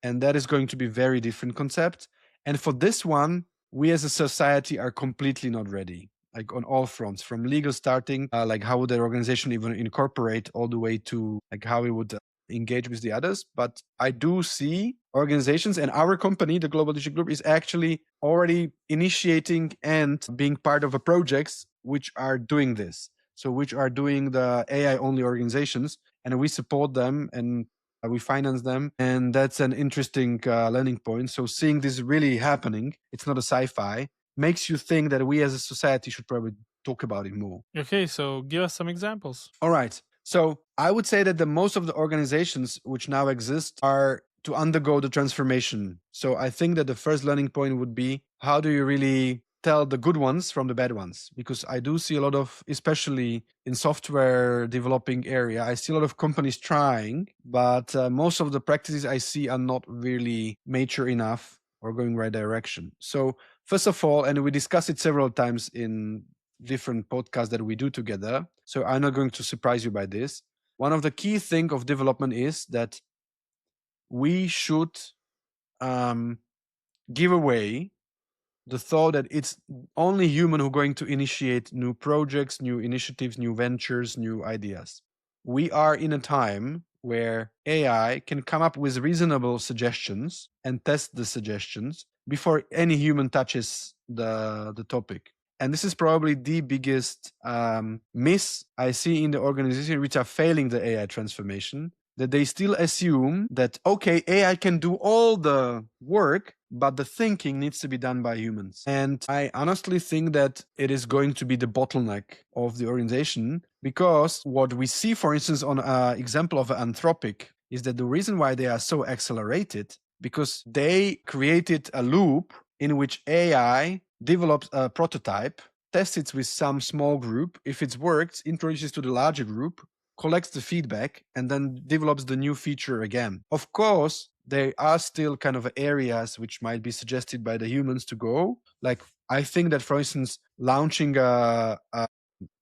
And that is going to be a very different concept. And for this one, we as a society are completely not ready, like on all fronts, from legal starting, like how would the organization even incorporate, all the way to like how we would engage with the others. But I do see organizations, and our company, the Global Digital Group, is actually already initiating and being part of a projects which are doing this. So which are doing the AI only organizations, and we support them and we finance them, and that's an interesting learning point. So seeing this really happening, it's not a sci-fi, makes you think that we as a society should probably talk about it more. Okay, so give us some examples. All right. So I would say that the most of the organizations which now exist are to undergo the transformation. So I think that the first learning point would be, how do you really tell the good ones from the bad ones? Because I do see a lot of, especially in software developing area, I see a lot of companies trying, but most of the practices I see are not really mature enough or going right direction. So first of all, and we discussed it several times in different podcasts that we do together, so I'm not going to surprise you by this. One of the key things of development is that we should give away the thought that it's only human who are going to initiate new projects, new initiatives, new ventures, new ideas. We are in a time where AI can come up with reasonable suggestions and test the suggestions before any human touches the topic. And this is probably the biggest miss I see in the organization which are failing the AI transformation, that they still assume that, okay, AI can do all the work, but the thinking needs to be done by humans. And I honestly think that it is going to be the bottleneck of the organization, because what we see, for instance, on an example of Anthropic, is that the reason why they are so accelerated, because they created a loop in which AI develops a prototype, tests it with some small group. If it works, introduces to the larger group, collects the feedback, and then develops the new feature again. Of course, there are still kind of areas which might be suggested by the humans to go. Like, I think that, for instance, launching a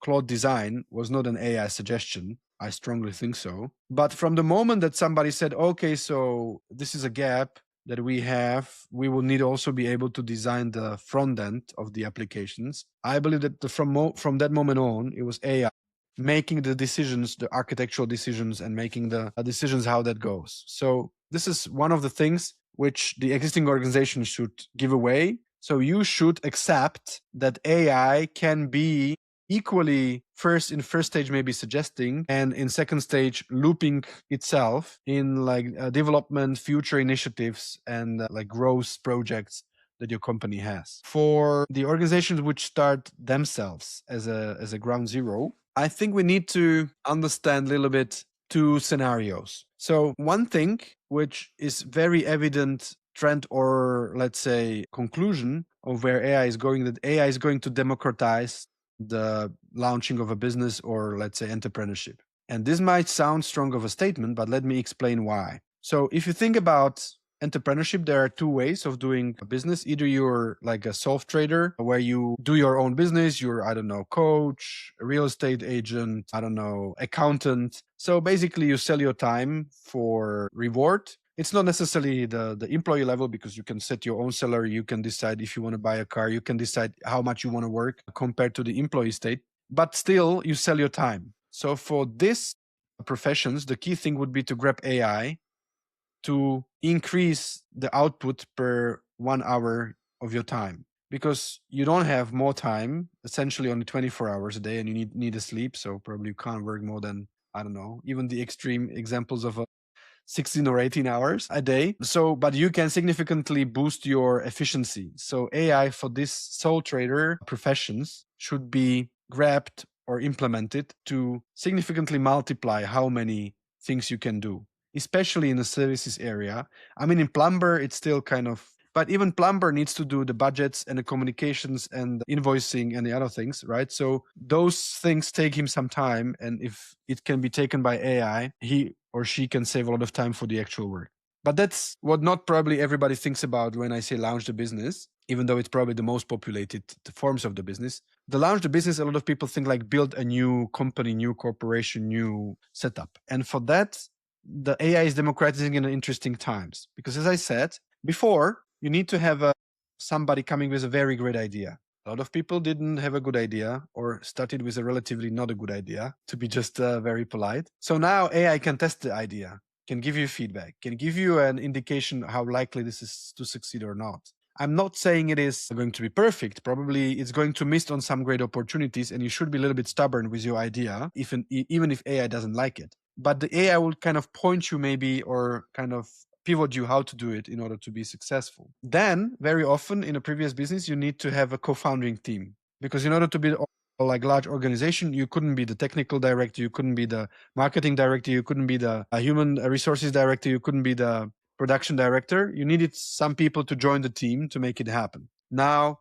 Claude design was not an AI suggestion. I strongly think so. But from the moment that somebody said, okay, so this is a gap, that we have, we will need also be able to design the front end of the applications. I believe that from that moment on, it was AI making the decisions, the architectural decisions, and making the decisions how that goes. So this is one of the things which the existing organization should give away. So you should accept that AI can be equally in first stage maybe suggesting, and in second stage looping itself in like development, future initiatives, and like growth projects that your company has. For the organizations which start themselves as a ground zero, I think we need to understand a little bit two scenarios. So one thing which is very evident trend, or let's say conclusion of where AI is going, that AI is going to democratize the launching of a business, or let's say entrepreneurship. And this might sound strong of a statement, but let me explain why. So if you think about entrepreneurship, there are two ways of doing a business. Either you're like a self trader where you do your own business, you're, I don't know, coach, a real estate agent, I don't know, accountant. So basically you sell your time for reward. It's not necessarily the employee level, because you can set your own salary. You can decide if you want to buy a car. You can decide how much you want to work compared to the employee state, but still you sell your time. So for this professions, the key thing would be to grab AI to increase the output per 1 hour of your time, because you don't have more time, essentially only 24 hours a day, and you need a sleep. So probably you can't work more than, I don't know, even the extreme examples of 16 or 18 hours a day. So, but you can significantly boost your efficiency. So AI for this sole trader professions should be grabbed or implemented to significantly multiply how many things you can do, especially in the services area. I mean, in plumber, it's still kind of, but even plumber needs to do the budgets and the communications and the invoicing and the other things, right? So those things take him some time. And if it can be taken by AI, he or she can save a lot of time for the actual work. But that's what not probably everybody thinks about when I say launch the business, even though it's probably the most populated forms of the business. The launch the business, a lot of people think like build a new company, new corporation, new setup. And for that, the AI is democratizing in interesting times. Because as I said before, you need to have somebody coming with a very great idea. A lot of people didn't have a good idea, or started with a relatively not a good idea, to be just very polite. So now AI can test the idea, can give you feedback, can give you an indication how likely this is to succeed or not. I'm not saying it is going to be perfect. Probably it's going to miss on some great opportunities, and you should be a little bit stubborn with your idea, even if AI doesn't like it. But the AI will kind of point you maybe, or kind of pivot you how to do it in order to be successful. Then, very often in a previous business, you need to have a co-founding team, because in order to be like large organization, you couldn't be the technical director, you couldn't be the marketing director, you couldn't be the human resources director, you couldn't be the production director. You needed some people to join the team to make it happen. Now,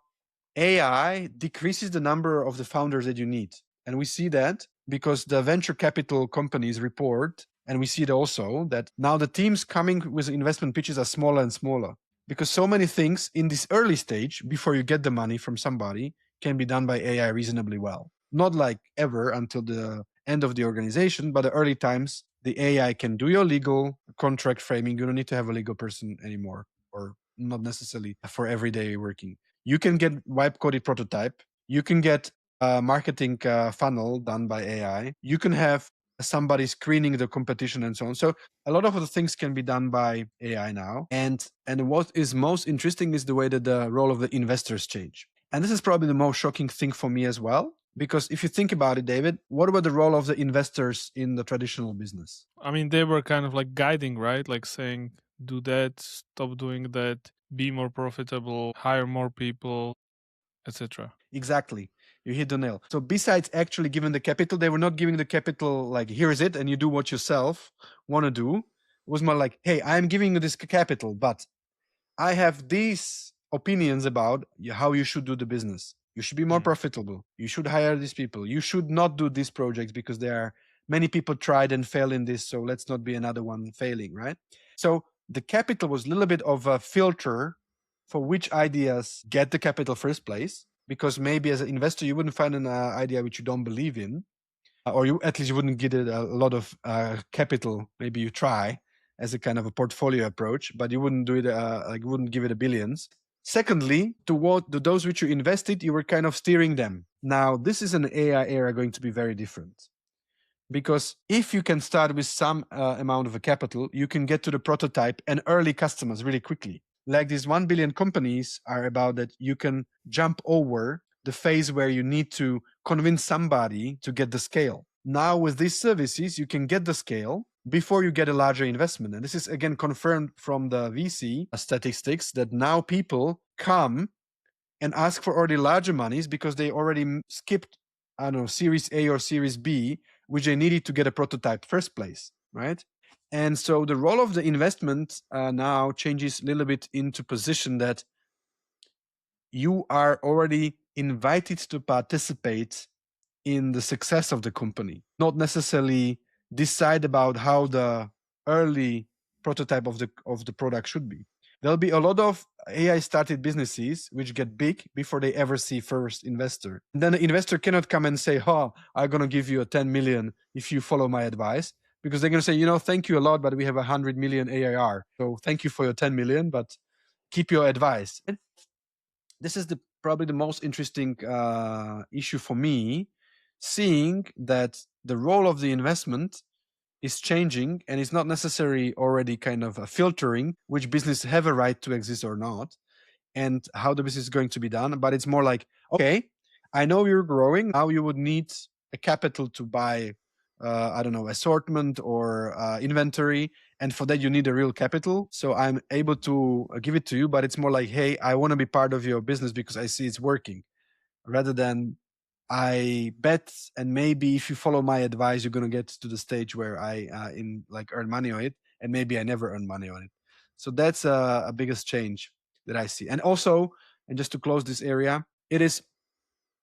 AI decreases the number of the founders that you need. And we see that because the venture capital companies report, and we see it also, that now the teams coming with investment pitches are smaller and smaller, because so many things in this early stage, before you get the money from somebody, can be done by AI reasonably well. Not like ever until the end of the organization, but the early times, the AI can do your legal contract framing. You don't need to have a legal person anymore, or not necessarily for everyday working. You can get wipe coded prototype. You can get a marketing funnel done by AI. You can have somebody screening the competition and so on. So a lot of the things can be done by AI now. And what is most interesting is the way that the role of the investors change. And this is probably the most shocking thing for me as well. Because if you think about it, David, what about the role of the investors in the traditional business? I mean, they were kind of like guiding, right? Like saying, do that, stop doing that, be more profitable, hire more people, etc. Exactly. You hit the nail. So besides actually giving the capital, they were not giving the capital like, here is it, and you do what yourself want to do. It was more like, hey, I'm giving you this capital, but I have these opinions about how you should do the business. You should be more profitable. You should hire these people. You should not do these projects because there are many people tried and failed in this. So let's not be another one failing, right? So the capital was a little bit of a filter for which ideas get the capital first place. Because maybe as an investor, you wouldn't find an idea which you don't believe in, or you at least you wouldn't get it a lot of capital. Maybe you try, as a kind of a portfolio approach, but you wouldn't do it you wouldn't give it a billions. Secondly, to those which you invested, you were kind of steering them. Now, this is an AI era going to be very different. Because if you can start with some amount of a capital, you can get to the prototype and early customers really quickly. Like these 1 billion companies are about that you can jump over the phase where you need to convince somebody to get the scale. Now, with these services, you can get the scale before you get a larger investment. And this is again confirmed from the VC statistics that now people come and ask for already larger monies because they already skipped, I don't know, Series A or Series B, which they needed to get a prototype first place, right? And so the role of the investment now changes a little bit into position that you are already invited to participate in the success of the company, not necessarily decide about how the early prototype of the product should be. There'll be a lot of AI started businesses which get big before they ever see first investor. And then the investor cannot come and say, "Oh, I'm going to give you a 10 million if you follow my advice." Because they're going to say, thank you a lot, but we have 100 million AIR. So thank you for your 10 million, but keep your advice. And this is probably the most interesting issue for me, seeing that the role of the investment is changing and it's not necessarily already kind of filtering which business have a right to exist or not and how the business is going to be done, but it's more like, okay, I know you're growing, now you would need a capital to buy I don't know, assortment or inventory, and for that you need a real capital, so I'm able to give it to you, but it's more like, hey, I want to be part of your business because I see it's working, rather than I bet, and maybe if you follow my advice, you're gonna get to the stage where I earn money on it, and maybe I never earn money on it. So that's a biggest change that I see. And also, and just to close this area, it is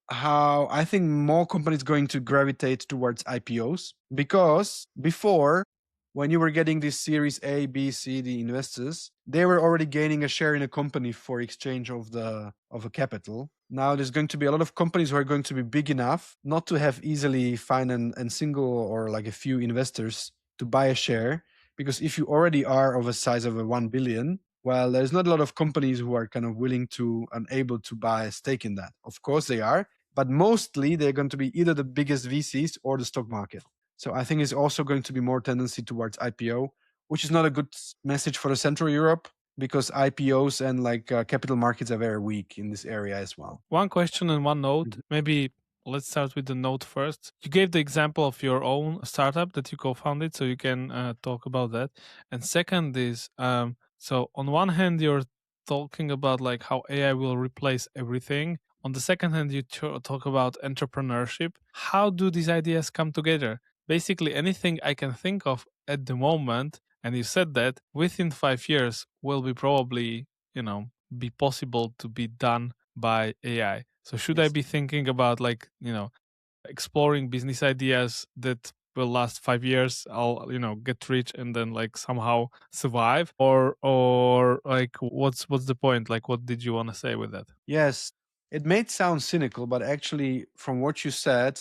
how I think more companies going to gravitate towards IPOs, because before, when you were getting these Series A, B, C, D investors, they were already gaining a share in a company for exchange of a capital. Now there's going to be a lot of companies who are going to be big enough not to have easily find a single or like a few investors to buy a share, because if you already are of a size of a 1 billion, well, there's not a lot of companies who are kind of willing to and able to buy a stake in that. Of course they are, but mostly they're going to be either the biggest VCs or the stock market. So I think it's also going to be more tendency towards IPO, which is not a good message for the Central Europe, because IPOs and capital markets are very weak in this area as well. One question and one note. Maybe let's start with the note first. You gave the example of your own startup that you co-founded, so you can talk about that. And second is, so on one hand, you're talking about like how AI will replace everything. On the second hand, you talk about entrepreneurship. How do these ideas come together? Basically, anything I can think of at the moment, and you said that within 5 years will be probably, be possible to be done by AI. So should I be thinking about exploring business ideas that will last 5 years? I'll get rich and then somehow survive, or like what's the point? Like, what did you want to say with that? Yes, it may sound cynical, but actually, from what you said,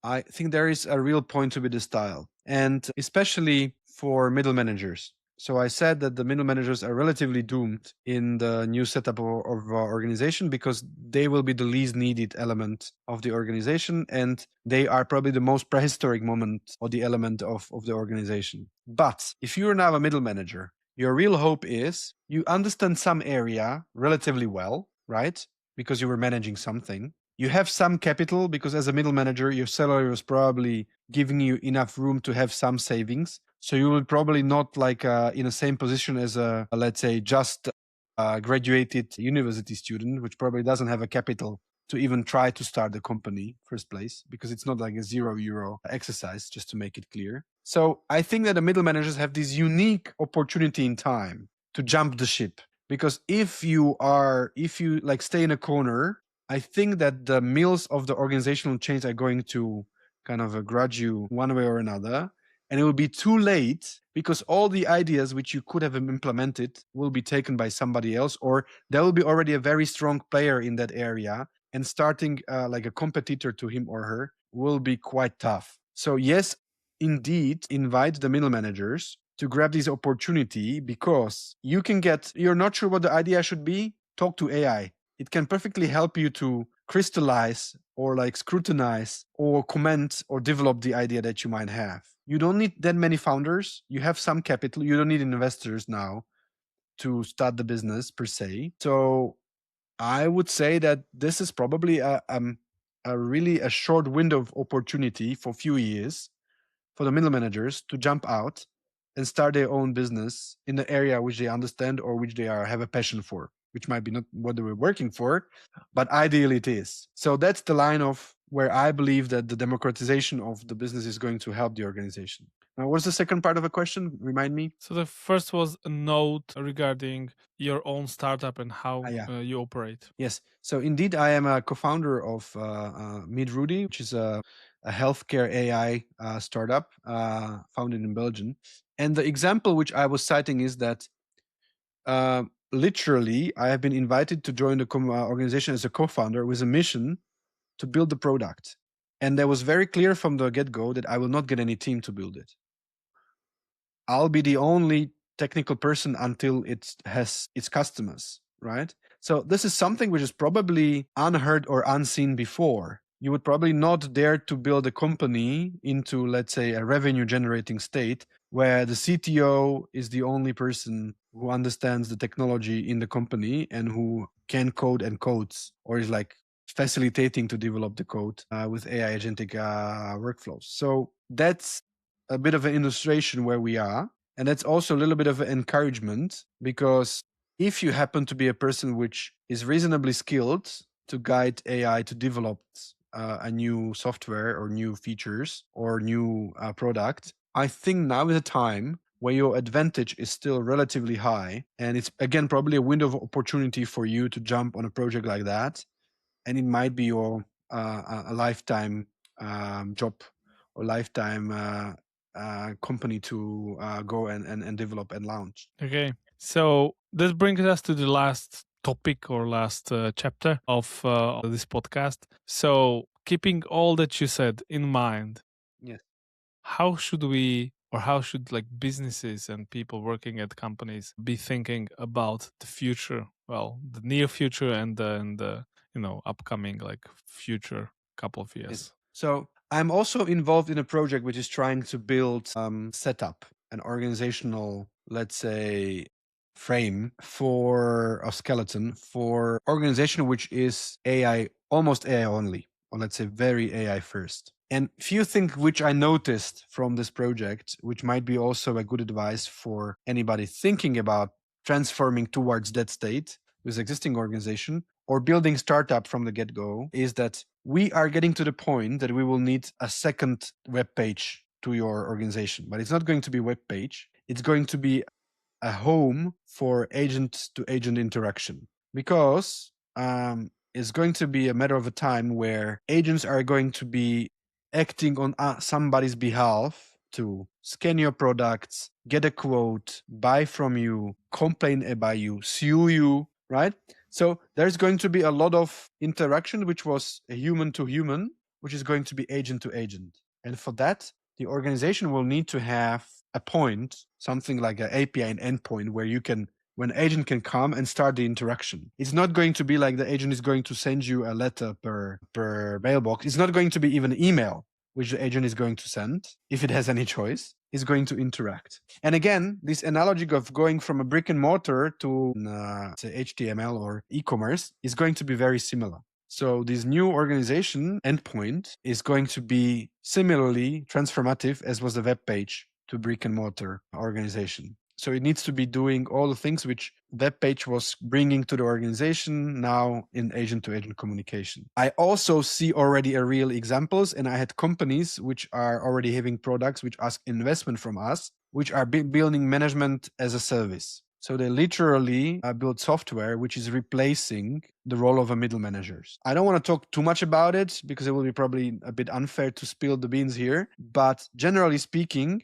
I think there is a real point to be the style, and especially for middle managers. So I said that the middle managers are relatively doomed in the new setup of our organization, because they will be the least needed element of the organization, and they are probably the most prehistoric moment or the element of the organization. But if you are now a middle manager, your real hope is you understand some area relatively well, right? Because you were managing something. You have some capital because as a middle manager, your salary was probably giving you enough room to have some savings. So you will probably not in the same position as a, let's say, just graduated university student, which probably doesn't have a capital to even try to start the company first place, because it's not like a €0 exercise, just to make it clear. So I think that the middle managers have this unique opportunity in time to jump the ship, because if you stay in a corner, I think that the mills of the organizational change are going to kind of grudge you one way or another. And it will be too late, because all the ideas which you could have implemented will be taken by somebody else, or there will be already a very strong player in that area, and starting like a competitor to him or her will be quite tough. So yes, indeed, invite the middle managers to grab this opportunity, because you're not sure what the idea should be, talk to AI. It can perfectly help you to crystallize or like scrutinize or comment or develop the idea that you might have. You don't need that many founders. You have some capital. You don't need investors now to start the business per se. So I would say that this is probably a really a short window of opportunity for a few years for the middle managers to jump out and start their own business in the area which they understand or which they have a passion for, which might be not what they were working for, but ideally it is. So that's the line of where I believe that the democratization of the business is going to help the organization. Now, what's the second part of the question? Remind me. So the first was a note regarding your own startup and how you operate. Yes. So indeed, I am a co-founder of Meet Rudi, which is a healthcare AI startup founded in Belgium. And the example which I was citing is that literally, I have been invited to join the organization as a co-founder with a mission to build the product. And that was very clear from the get-go that I will not get any team to build it. I'll be the only technical person until it has its customers, right? So this is something which is probably unheard or unseen before. You would probably not dare to build a company into, let's say, a revenue generating state where the CTO is the only person who understands the technology in the company and who can code and codes, or is like facilitating to develop the code with AI agentic workflows. So that's a bit of an illustration where we are. And that's also a little bit of an encouragement, because if you happen to be a person which is reasonably skilled to guide AI to develop a new software or new features or new product, I think now is a time where your advantage is still relatively high. And it's, again, probably a window of opportunity for you to jump on a project like that. And it might be your a lifetime job or lifetime company to go and develop and launch. Okay. So this brings us to the last topic or last chapter of this podcast. So keeping all that you said in mind, Yes. how should we, or how should like businesses and people working at companies be thinking about the future? Well, the near future and the upcoming like future couple of years. Yes. So I'm also involved in a project which is trying to build setup, an organizational, let's say, frame for a skeleton for organization which is AI, almost AI only, or let's say very AI first. And few things which I noticed from this project, which might be also a good advice for anybody thinking about transforming towards that state with existing organization or building startup from the get-go, is that we are getting to the point that we will need a second web page to your organization. But it's not going to be a web page. It's going to be a home for agent to agent interaction, because it's going to be a matter of a time where agents are going to be acting on somebody's behalf to scan your products, get a quote, buy from you, complain about you, sue you, right? So there's going to be a lot of interaction, which was human to human, which is going to be agent to agent. And for that, the organization will need to have a point, something like an API and endpoint, where you can, when agent can come and start the interaction. It's not going to be like the agent is going to send you a letter per mailbox. It's not going to be even email, which the agent is going to send, if it has any choice, is going to interact. And again, this analogy of going from a brick and mortar to say HTML or e-commerce is going to be very similar. So this new organization endpoint is going to be similarly transformative as was the web page to brick and mortar organization. So it needs to be doing all the things which web page was bringing to the organization now in agent to agent communication. I also see already a real examples, and I had companies which are already having products which ask investment from us, which are building management as a service. So they literally build software which is replacing the role of a middle managers. I don't want to talk too much about it because it will be probably a bit unfair to spill the beans here. But generally speaking,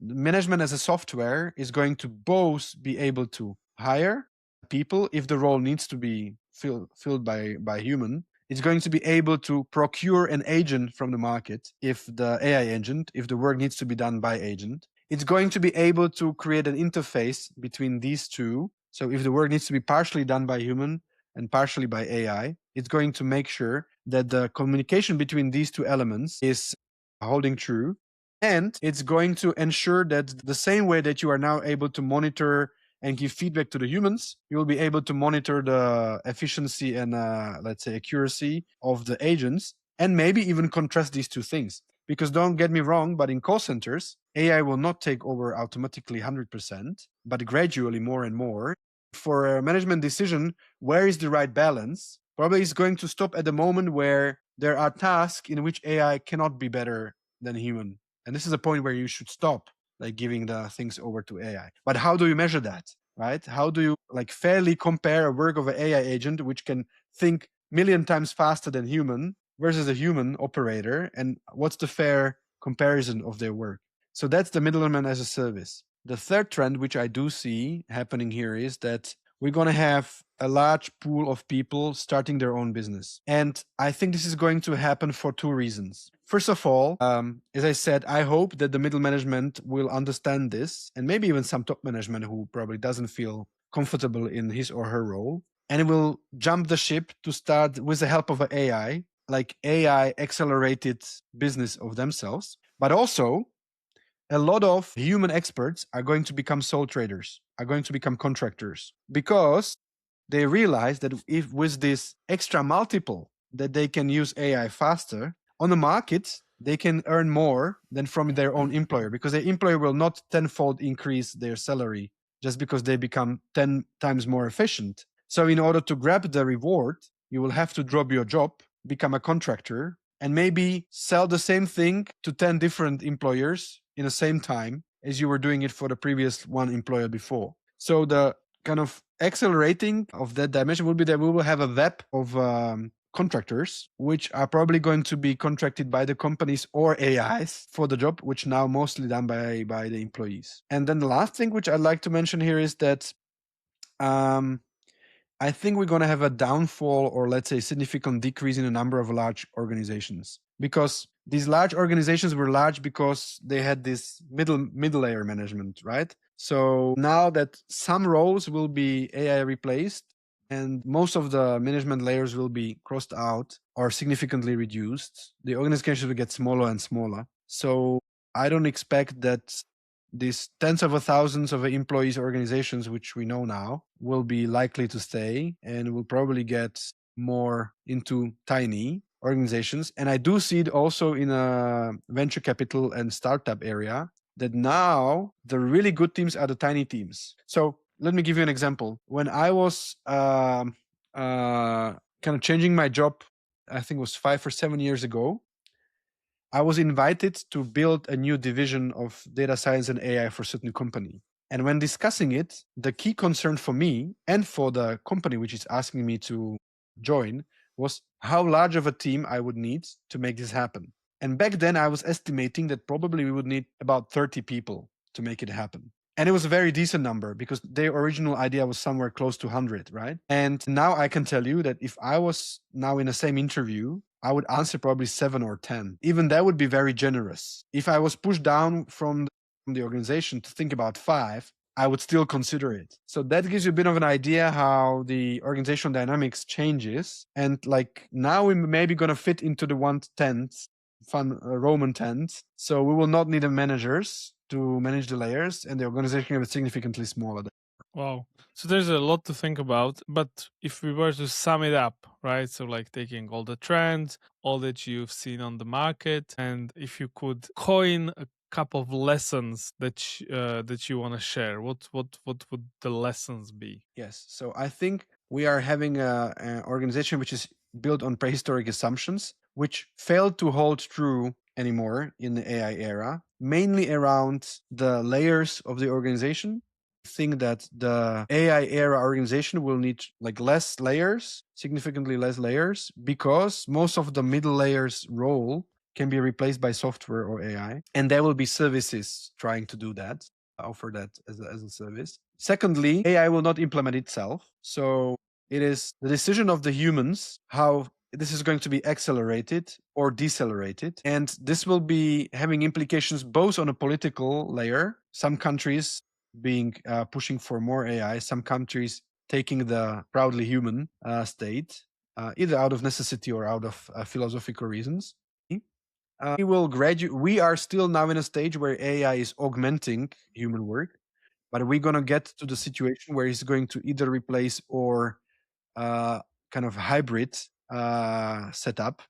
management as a software is going to both be able to hire people if the role needs to be filled by human. It's going to be able to procure an agent from the market if the AI agent, if the work needs to be done by agent. it's going to be able to create an interface between these two. So if the work needs to be partially done by human and partially by AI, it's going to make sure that the communication between these two elements is holding true. And it's going to ensure that the same way that you are now able to monitor and give feedback to the humans, you will be able to monitor the efficiency and, let's say, accuracy of the agents, and maybe even contrast these two things. Because don't get me wrong, but in call centers, AI will not take over automatically 100%, but gradually more and more. For a management decision, where is the right balance? Probably it's going to stop at the moment where there are tasks in which AI cannot be better than human. And this is a point where you should stop like giving the things over to AI. But how do you measure that? Right? How do you like fairly compare a work of an AI agent which can think million times faster than human versus a human operator, and what's the fair comparison of their work? So that's the middleman as a service. The third trend, which I do see happening here, is that we're going to have a large pool of people starting their own business. And I think this is going to happen for two reasons. First of all, as I said, I hope that the middle management will understand this, and maybe even some top management who probably doesn't feel comfortable in his or her role, and it will jump the ship to start with the help of AI, like AI accelerated business of themselves. But also, a lot of human experts are going to become sole traders, are going to become contractors, because they realize that if with this extra multiple that they can use AI faster on the market, they can earn more than from their own employer, because their employer will not tenfold increase their salary just because they become 10 times more efficient. So in order to grab the reward, you will have to drop your job, become a contractor, and maybe sell the same thing to 10 different employers in the same time as you were doing it for the previous one employer before. So the kind of accelerating of that dimension will be that we will have a web of contractors, which are probably going to be contracted by the companies or AIs for the job, which now mostly done by the employees. And then the last thing which I'd like to mention here is that I think we're going to have a downfall, or let's say significant decrease in the number of large organizations, because these large organizations were large because they had this middle layer management, right? So now that some roles will be AI replaced and most of the management layers will be crossed out or significantly reduced, the organization will get smaller and smaller. So I don't expect that these tens of thousands of employees organizations, which we know now, will be likely to stay and will probably get more into tiny organizations. And I do see it also in a venture capital and startup area, that now the really good teams are the tiny teams. So let me give you an example. When I was kind of changing my job, I think it was 5 or 7 years ago, I was invited to build a new division of data science and AI for a certain company. And when discussing it, the key concern for me and for the company which is asking me to join was how large of a team I would need to make this happen. And back then I was estimating that probably we would need about 30 people to make it happen. And it was a very decent number because their original idea was somewhere close to 100, right? And now I can tell you that if I was now in the same interview, I would answer probably 7 or 10. Even that would be very generous. If I was pushed down from the organization to think about 5, I would still consider it. So that gives you a bit of an idea how the organizational dynamics changes. And like now we're maybe going to fit into the 1/10 fun Roman tent. So we will not need a managers to manage the layers, and the organization will be significantly smaller. Wow. So there's a lot to think about. But if we were to sum it up, right? So, like taking all the trends, all that you've seen on the market, and if you could coin a couple of lessons that you want to share, what would the lessons be? Yes. So I think we are having an organization which is built on prehistoric assumptions, which failed to hold true anymore in the AI era, mainly around the layers of the organization. I think that the AI era organization will need like less layers, significantly less layers, because most of the middle layers role can be replaced by software or AI, and there will be services trying to do that, offer that as a service. Secondly, AI will not implement itself. So it is the decision of the humans how this is going to be accelerated or decelerated. And this will be having implications both on a political layer, some countries being pushing for more AI, some countries taking the proudly human state, either out of necessity or out of philosophical reasons. We are still now in a stage where AI is augmenting human work, but we're going to get to the situation where it's going to either replace or kind of hybrid setup.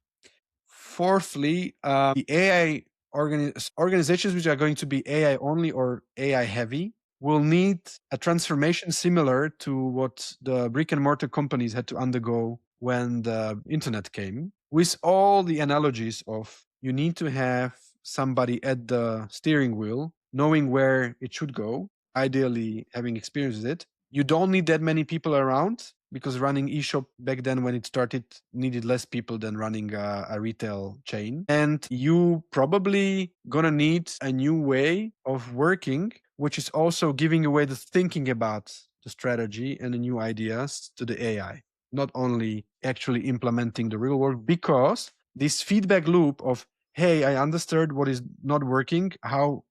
Fourthly, the AI organizations which are going to be AI only or AI heavy will need a transformation similar to what the brick and mortar companies had to undergo when the internet came, with all the analogies of you need to have somebody at the steering wheel knowing where it should go, ideally having experienced it. You don't need that many people around because running eShop back then when it started needed less people than running a retail chain. And you probably gonna need a new way of working, which is also giving away the thinking about the strategy and the new ideas to the AI, not only actually implementing the real work, because this feedback loop of, hey, I understood what is not working, how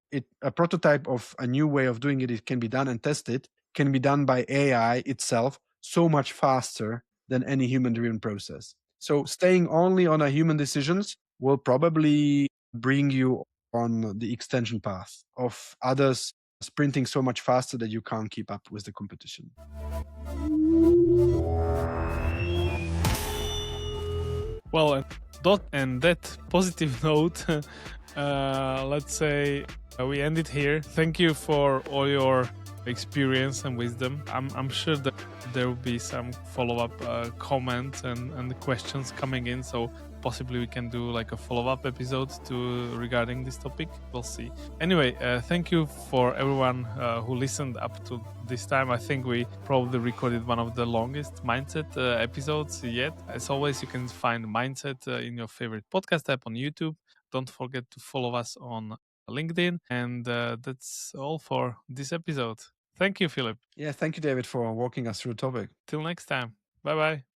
a prototype of a new way of doing it can be done and tested can be done by AI itself so much faster than any human driven process. So staying only on a human decisions will probably bring you on the extension path of others sprinting so much faster that you can't keep up with the competition. Well, and that positive note, let's say we end it here. Thank you for all your experience and wisdom. I'm sure that there will be some follow-up comments and questions coming in, so possibly we can do like a follow-up episode regarding this topic. We'll see. Anyway, thank you for everyone who listened up to this time. I think we probably recorded one of the longest mindset episodes yet. As always, you can find Mindset in your favorite podcast app on YouTube. Don't forget to follow us on LinkedIn. And that's all for this episode. Thank you, Philip. Yeah, thank you, David, for walking us through the topic. Till next time. Bye bye.